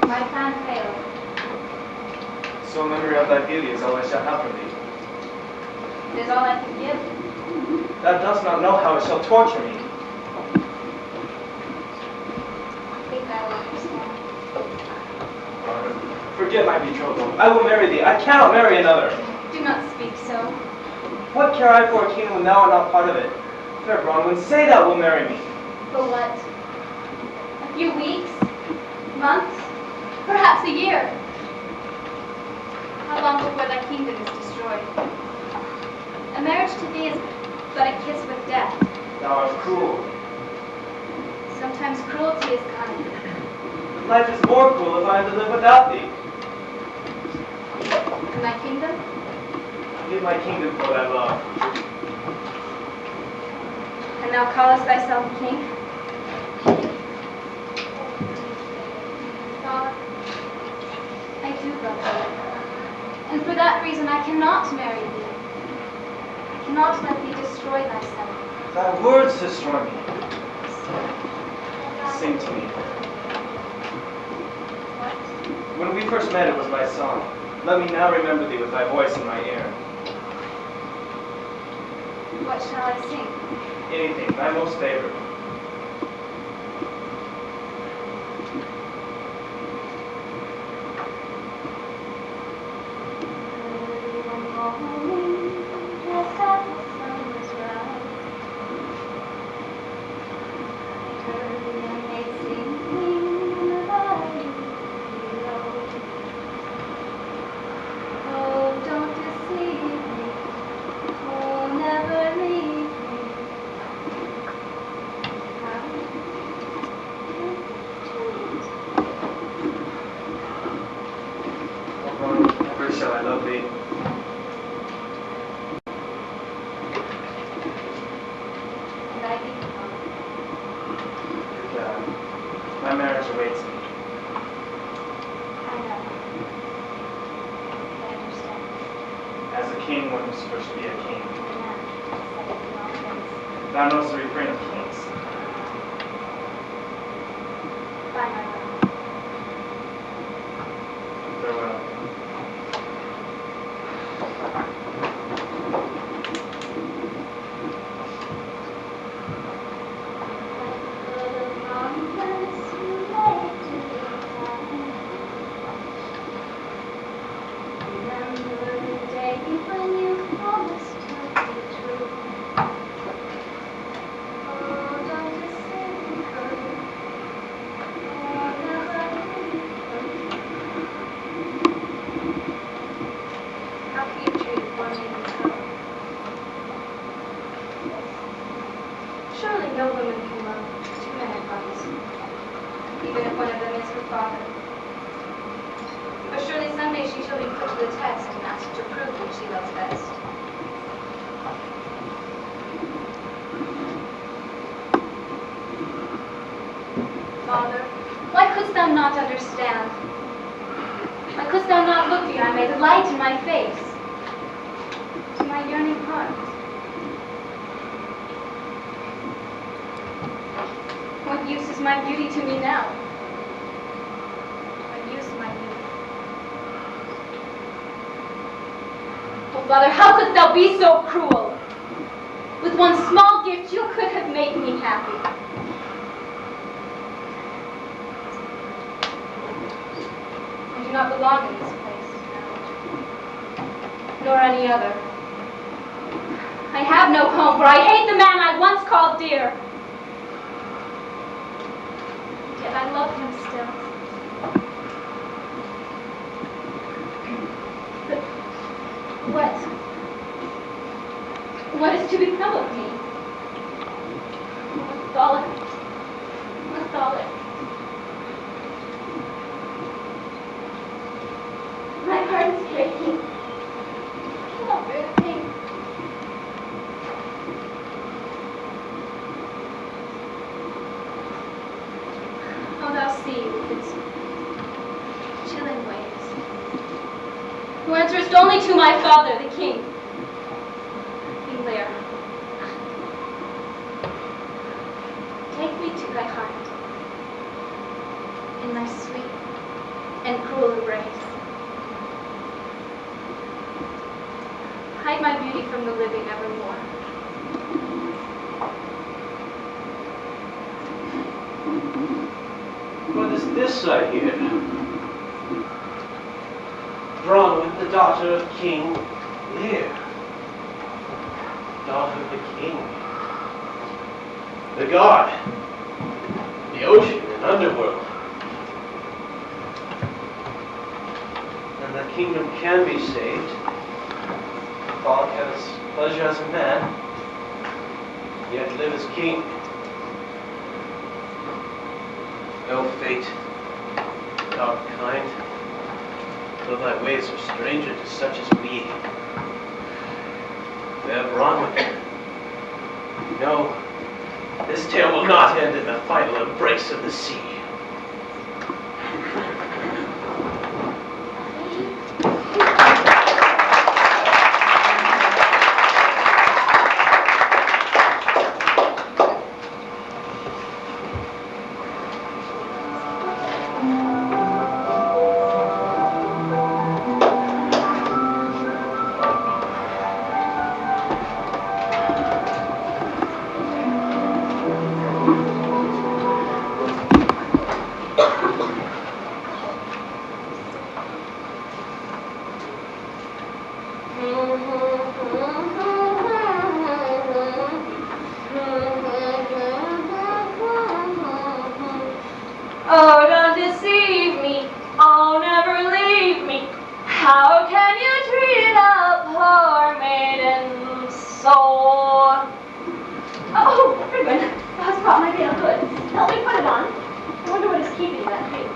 My plan failed. So a memory of thy beauty is all I shall have from thee. It is all I can give. Thou dost not know how it shall torture me. I think I will understand. Forget my betrothal. I will marry thee. I cannot marry another. Do not speak so. What care I for a kingdom when thou art not part of it? Fair Bronwen, say thou wilt marry me. For what? A few weeks? Months? Perhaps a year? How long before thy kingdom is destroyed? A marriage to thee is but a kiss with death. Thou art cruel. Sometimes cruelty is kind. But life is more cruel if I am to live without thee. And thy kingdom? I'll give my kingdom for thy love. And thou callest thyself king? Father, I do love thee. And for that reason I cannot marry thee. I cannot let thee destroy thyself. Thy words destroy me. Sing to me. What? When we first met, it was my song. Let me now remember thee with thy voice in my ear. What shall I sing? Anything, thy most favorite. Never shall I love thee. And I be My marriage awaits me. I know. I understand. As a king, one must first be a king. Yeah. Second in all things. Thou knowest the refrain of kings. By my will. Farewell. How can you treat poor maiden so? Surely no woman can love two men at once, even if one of them is her father. But surely someday she shall be put to the test and asked to prove which she loves best. Father, why couldst thou not understand? Why couldst thou not look beyond me, the light in my face, to my yearning heart? What use is my beauty to me now? What use my beauty? Oh, Father, how couldst thou be so cruel? With one small gift you could have made me happy. I do not belong in this place now, nor any other. I have no home, for I hate the man I once called dear. Yet I love him still. But what is to become of me? With all it. With all it. My heart is breaking. I cannot bear the pain. who answerest only to my father, the king. King Lear, take me to thy heart, in thy sweet and cruel embrace. Hide my beauty from the living evermore. What is this I hear? Bronwen, the daughter of King Lear. Daughter of the king. The god. The ocean and underworld. And the kingdom can be saved. Falk has pleasure as a man, yet live as king. No fate, dark kind, though thy ways are stranger to such as we. Fair Bronwen, no, this tale will not end in the final embrace of the sea. Oh, don't deceive me. Oh, never leave me. How can you treat a poor maiden so? Oh, Bronwen, thou hast brought my veil. Good. Help me put it on. I wonder what is keeping that veil.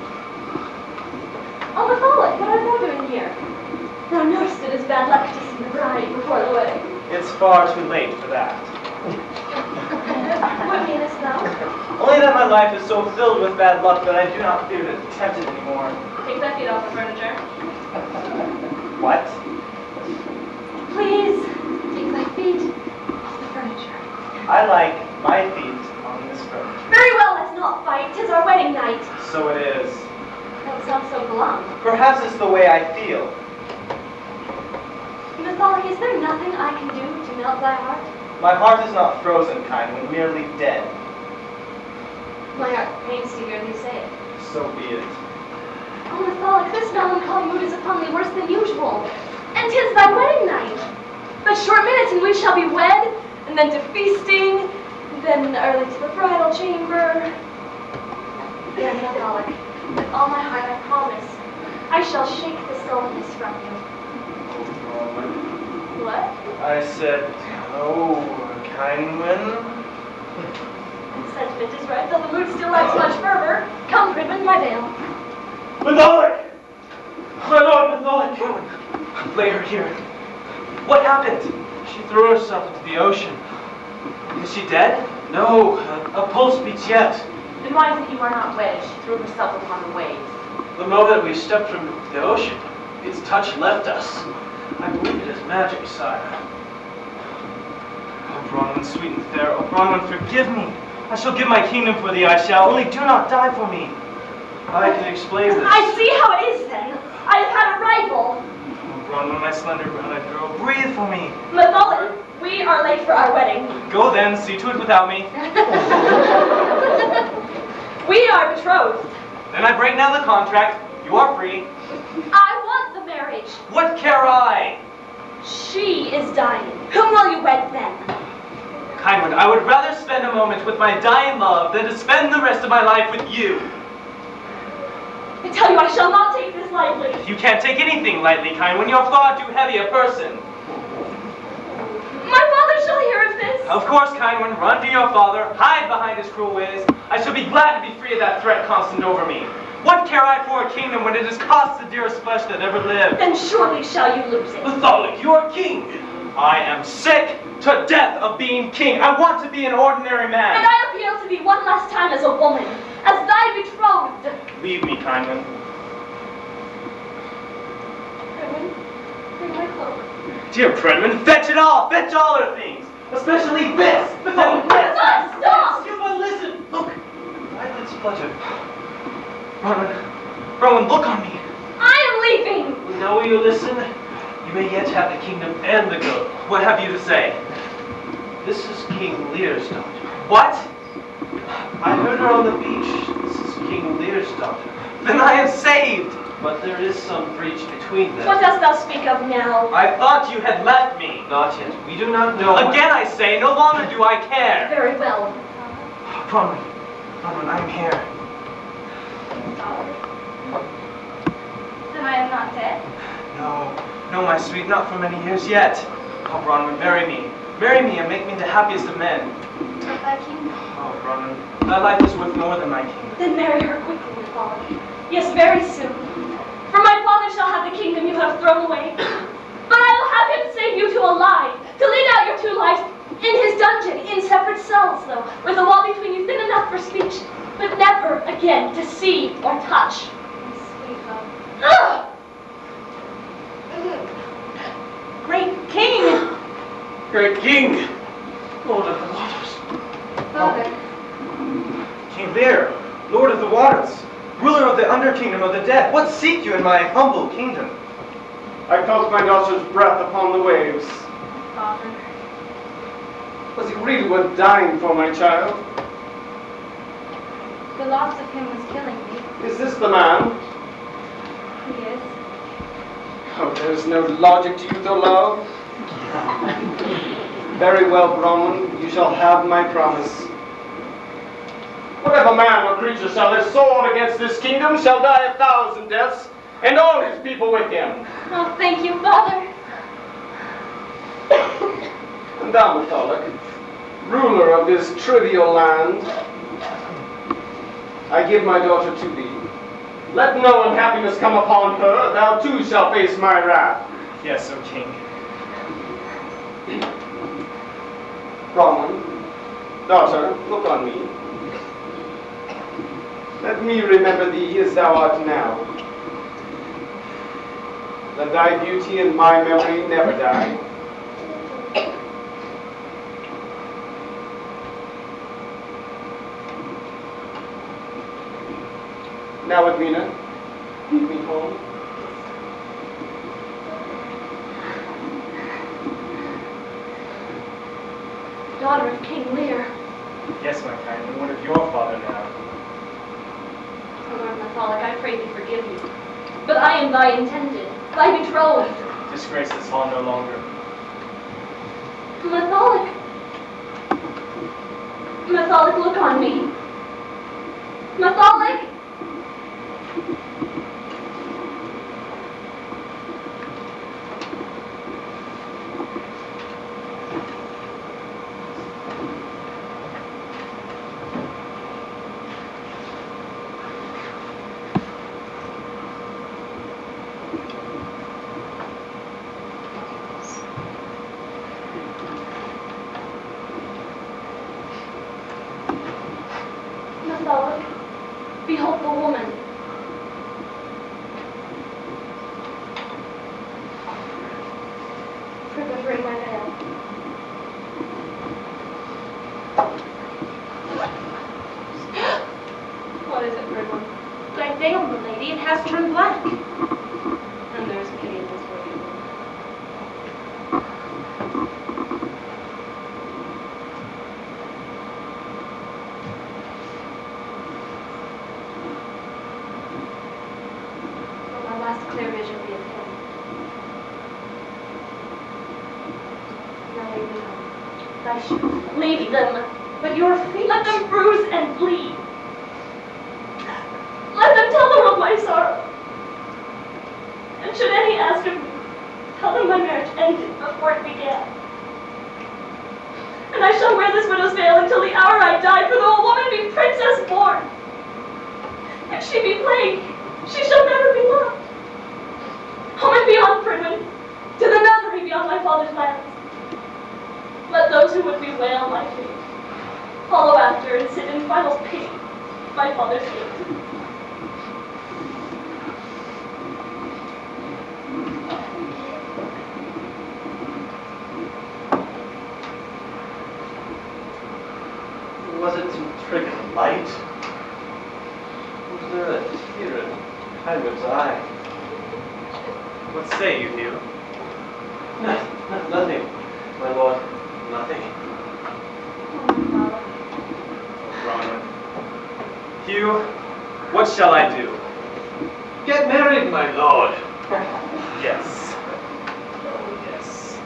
Oh, Matholic, what art thou doing here? Thou knowest it is bad luck to see the bride before the wedding. It's far too late for that. What meanest thou? Only that my life is so filled with bad luck that I do not fear to attempt it anymore. Take thy feet off the furniture. What? Please, take thy feet off the furniture. I like my feet on this furniture. Very well, let's not fight. 'Tis our wedding night. So it is. Don't sound so glum. Perhaps it's the way I feel. Matholic, is there nothing I can do to melt thy heart? My heart is not frozen, kind, when merely dead. My heart pains to hear thee say it. So be it. Oh, Matholic, this melancholy mood is upon thee worse than usual. And 'tis thy wedding night. But short minutes and we shall be wed, and then to feasting, then early to the bridal chamber. Dear Matholic, with all my heart I promise, I shall shake the sullenness from you. What? I said, oh, Kindman. Sentiment is right, though the mood still lacks much fervor. Come, Bronwen, my veil. Matholic! My lord, Matholic! Lay her here. What happened? She threw herself into the ocean. Is she dead? No, a pulse beats yet. Then why is it you are not wedded? She threw herself upon the waves. The moment we stepped from the ocean, its touch left us. I believe it is magic, sire. Oh, Bronwen, sweet and fair. Oh, Bronwen, forgive me. I shall give my kingdom for thee, I shall. Only do not die for me. I can explain this. I see how it is, then. I have had a rival. Oh, Bronwen, my slender-browned girl, breathe for me. Matholic, we are late for our wedding. Go then, see to it without me. We are betrothed. Then I break now the contract. You are free. I want the marriage. What care I? She is dying. Whom will you wed then? Kindward, I would rather spend a moment with my dying love than to spend the rest of my life with you. I tell you, I shall not take this lightly. You can't take anything lightly, Kindward. You're far too heavy a person. My father shall hear of this. Of course, Kindward, run to your father, hide behind his cruel ways. I shall be glad to be free of that threat constant over me. What care I for a kingdom when it has cost the dearest flesh that ever lived? Then surely shall you lose it. Matholic, you are king. I am sick to death of being king. I want to be an ordinary man. And I appeal to thee one last time as a woman, as thy betrothed. Leave me, Kindward. Bronwen, Dear Brennan, fetch it all! Fetch all her things! Especially this! Oh, yes! Stop! Stupid, listen! Look! Eyelids flutter. Bronwen, look on me! I am leaving! Now will you listen? You may yet have the kingdom and the girl. What have you to say? This is King Lear's daughter. What? I heard her on the beach. This is King Lear's daughter. Then I am saved! But there is some breach between them. What dost thou speak of now? I thought you had left me. Not yet. We do not know. Again I say, no longer do I care. Very well. Bronwen, I am here. Then I am not dead. No, my sweet, not for many years yet. Oh, Bronwen, marry me. Marry me and make me the happiest of men. Take thy kingdom. Oh, Bronwen, thy life is worth more than my kingdom. Then marry her quickly, my father. Yes, very soon. For my father shall have the kingdom you have thrown away. But I will have him save you to a lie, to lead out your two lives in his dungeon, in separate cells, though, with a wall between you thin enough for speech, but never again to see or touch. Sweet love. Ugh! Great king! Great king! Lord of the waters. Father, King Lear, Lord of the waters, ruler of the underkingdom of the dead, what seek you in my humble kingdom? I felt my daughter's breath upon the waves. Father, Was it really worth dying for, my child? the loss of him was killing me. Is this the man? He is. Oh, there's no logic to you, though, love. Very well, Bronwen, you shall have my promise. Whatever man or creature shall lift sword against this kingdom shall die 1,000 deaths, and all his people with him. Oh, thank you, Father. And thou, Matholic, ruler of this trivial land, I give my daughter to thee. Let no unhappiness come upon her, thou too shalt face my wrath. Yes, O king. Bronwen, daughter, look on me. Let me remember thee as thou art now. Let thy beauty and my memory never die. Now, Edwina, lead me home. Daughter of King Lear. Yes, my kind, and what of your father now? Lord Matholic, I pray thee forgive me. But I am thy intended, thy betrothed. Disgrace this hall no longer. Matholic. Matholic, look on me. Matholic! Matholic, behold the woman. Privet, ring my veil. What is it, Bronwen? Thy veil, my lady, it has turned black. And there's pity in this world. Will my last clear vision be of him? Now leave me home. Thy shoes. Leave them. But your feet. Let them bruise and bleed. Let them tell the world my sorrow. And should any ask of me, tell them my marriage ended before it began. And I shall wear this widow's veil until the hour I die, for though a woman be princess born, if she be plain, she shall never be loved. Home and beyond, Bronwen, to the nunnery beyond my father's lands. Let those who would bewail my fate follow after and sit in final pity my father's gate. And good's I. What say you, Hugh? Nothing, my lord, nothing. Bronwen. Hugh, what shall I do? Get married, my lord. Yes. Oh, yes.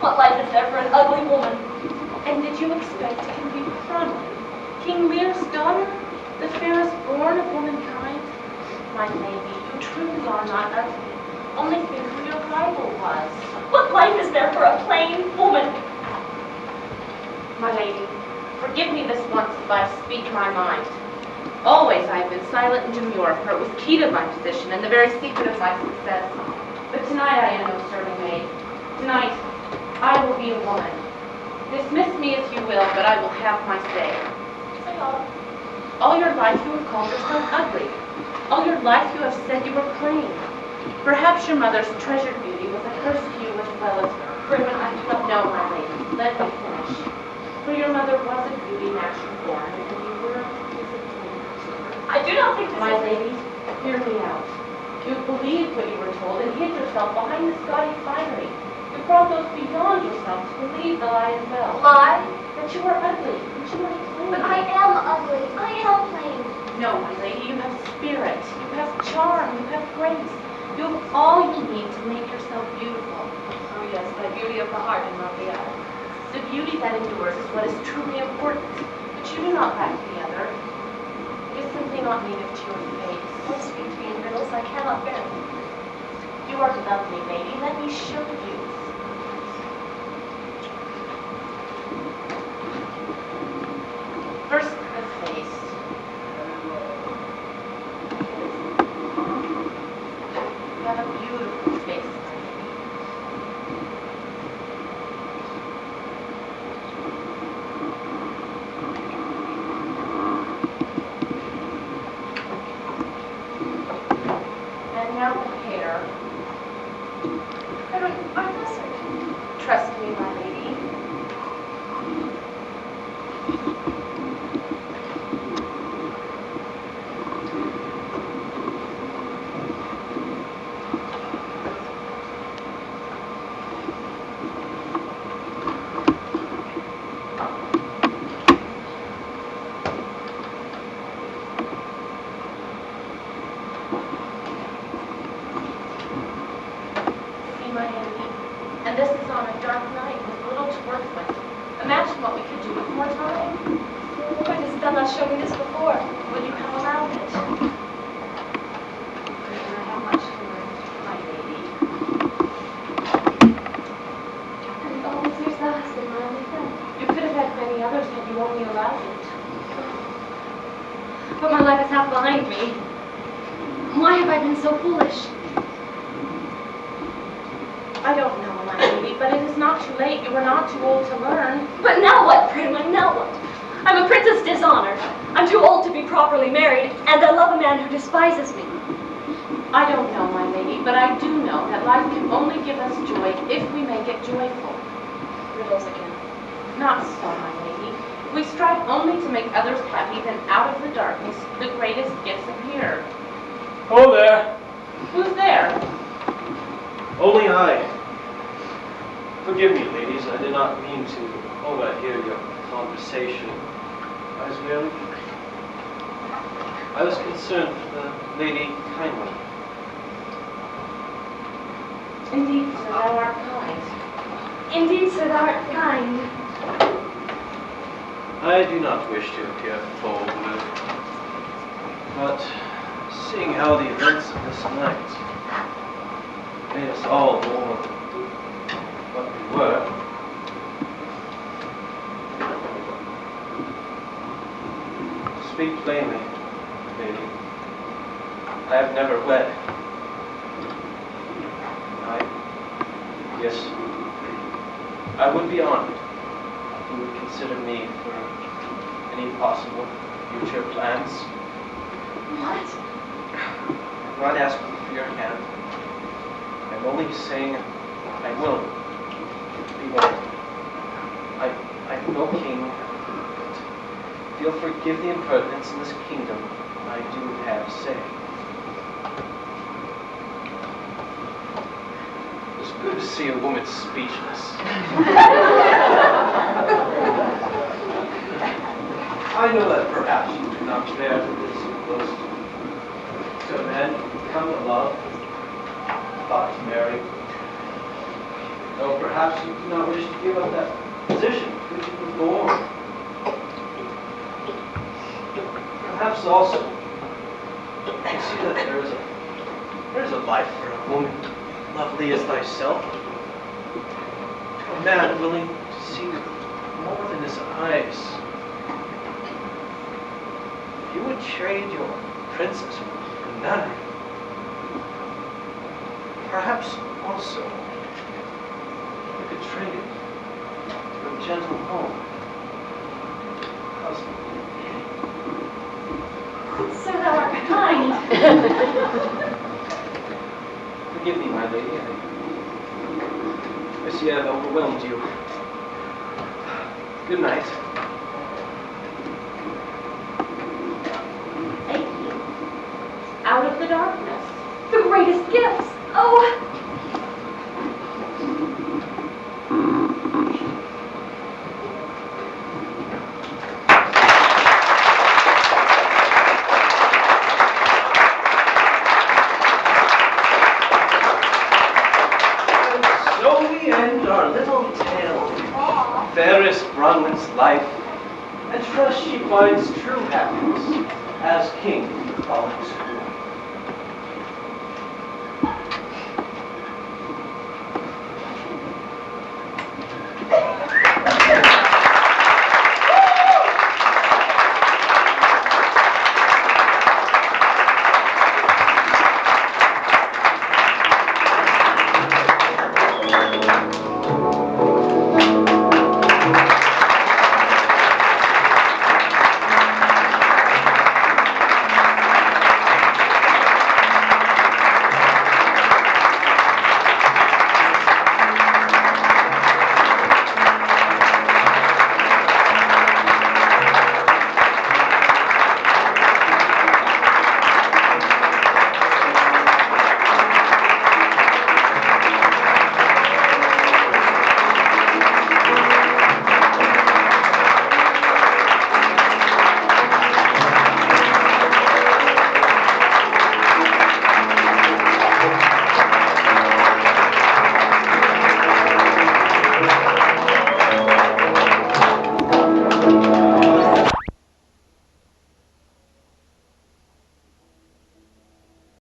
What life is there for an ugly woman? And did you expect to be Bronwen, King Lear's daughter, the fairest born of womankind? My lady, you truly are not ugly. Only think who your rival was. What life is there for a plain woman? My lady, forgive me this once if I speak my mind. Always I have been silent and demure, for it was key to my position and the very secret of my success. But tonight I am no serving maid. Tonight, I will be a woman. Dismiss me if you will, but I will have my say. Say all. All your life you have called yourself ugly. All your life you have said you were plain. Perhaps your mother's treasured beauty was a curse to you as well as her. Bronwen, I do not know. No, my lady, let me finish. For your mother was a beauty naturally born, and you were disappointed to her. I do not think this My is... lady, hear me out. You believed what you were told and hid yourself behind this gaudy finery. You brought those beyond yourself to believe the lie as well. Lie? That you were ugly, that you were plain. But I am ugly. I am plain. No, my lady, you have spirit, you have charm, you have grace. You have all you need to make yourself beautiful. Oh yes, the beauty of the heart and not the eye. The beauty that endures is what is truly important, but you do not lack the other. It is simply not native to your face. Don't speak to me in riddles. I cannot bear them. You are lovely, lady. Let me show you. First, the face. You have a beautiful face. And now the hair. I'm listening. Trust me, my lady. See my hand? And this is on a dark night with little to work with. Imagine what we could do with more time. Why has thou not shown me this before? Would you come around it? I have much to learn, my lady. And all these years thou hast been my only friend. You could have had many others had you only allowed it. But my life is half behind me. Why have I been so foolish? I don't know, my lady, but it is not too late. You are not too old to learn. But now what, Bronwen? Now what? I'm a princess dishonored. I'm too old to be properly married, and I love a man who despises me. I don't know, my lady, but I do know that life can only give us joy if we make it joyful. Riddles again. Not so, my lady. We strive only to make others happy, then out of the darkness the greatest gifts appear. Oh, there. Who's there? Only I. Forgive me, ladies. I did not mean to overhear your conversation. I was concerned for the lady Kindly. Indeed, sir, thou art kind. Indeed, sir, thou art kind. I do not wish to appear bold, but seeing how the events of this night made us all more what we were, to speak plainly, lady, I have never wed. Yes, I would be honored if you would consider me for any possible future plans. What? I'm not asking for your hand. I'm only saying I will be one. I'm no king, but if you'll forgive the impertinence in this kingdom, I do have say. It's good to see a woman speechless. I know that perhaps you do not bear to listen close to a man come to love, thought to marry. Though perhaps you do not wish to give up that position which you were born. Perhaps also you see that there is a life for a woman lovely as thyself. To a man willing to see more than his eyes. If you would trade your princess for none, perhaps also you could trade it for a gentle home. Husband. Sir, thou art kind. Forgive me, my lady. I see I have overwhelmed you. Good night. Take you. Out of the darkness. The greatest gifts. Oh! So we end our little tale. Fairest Bronwen's life, and trust she finds true happiness as king follows.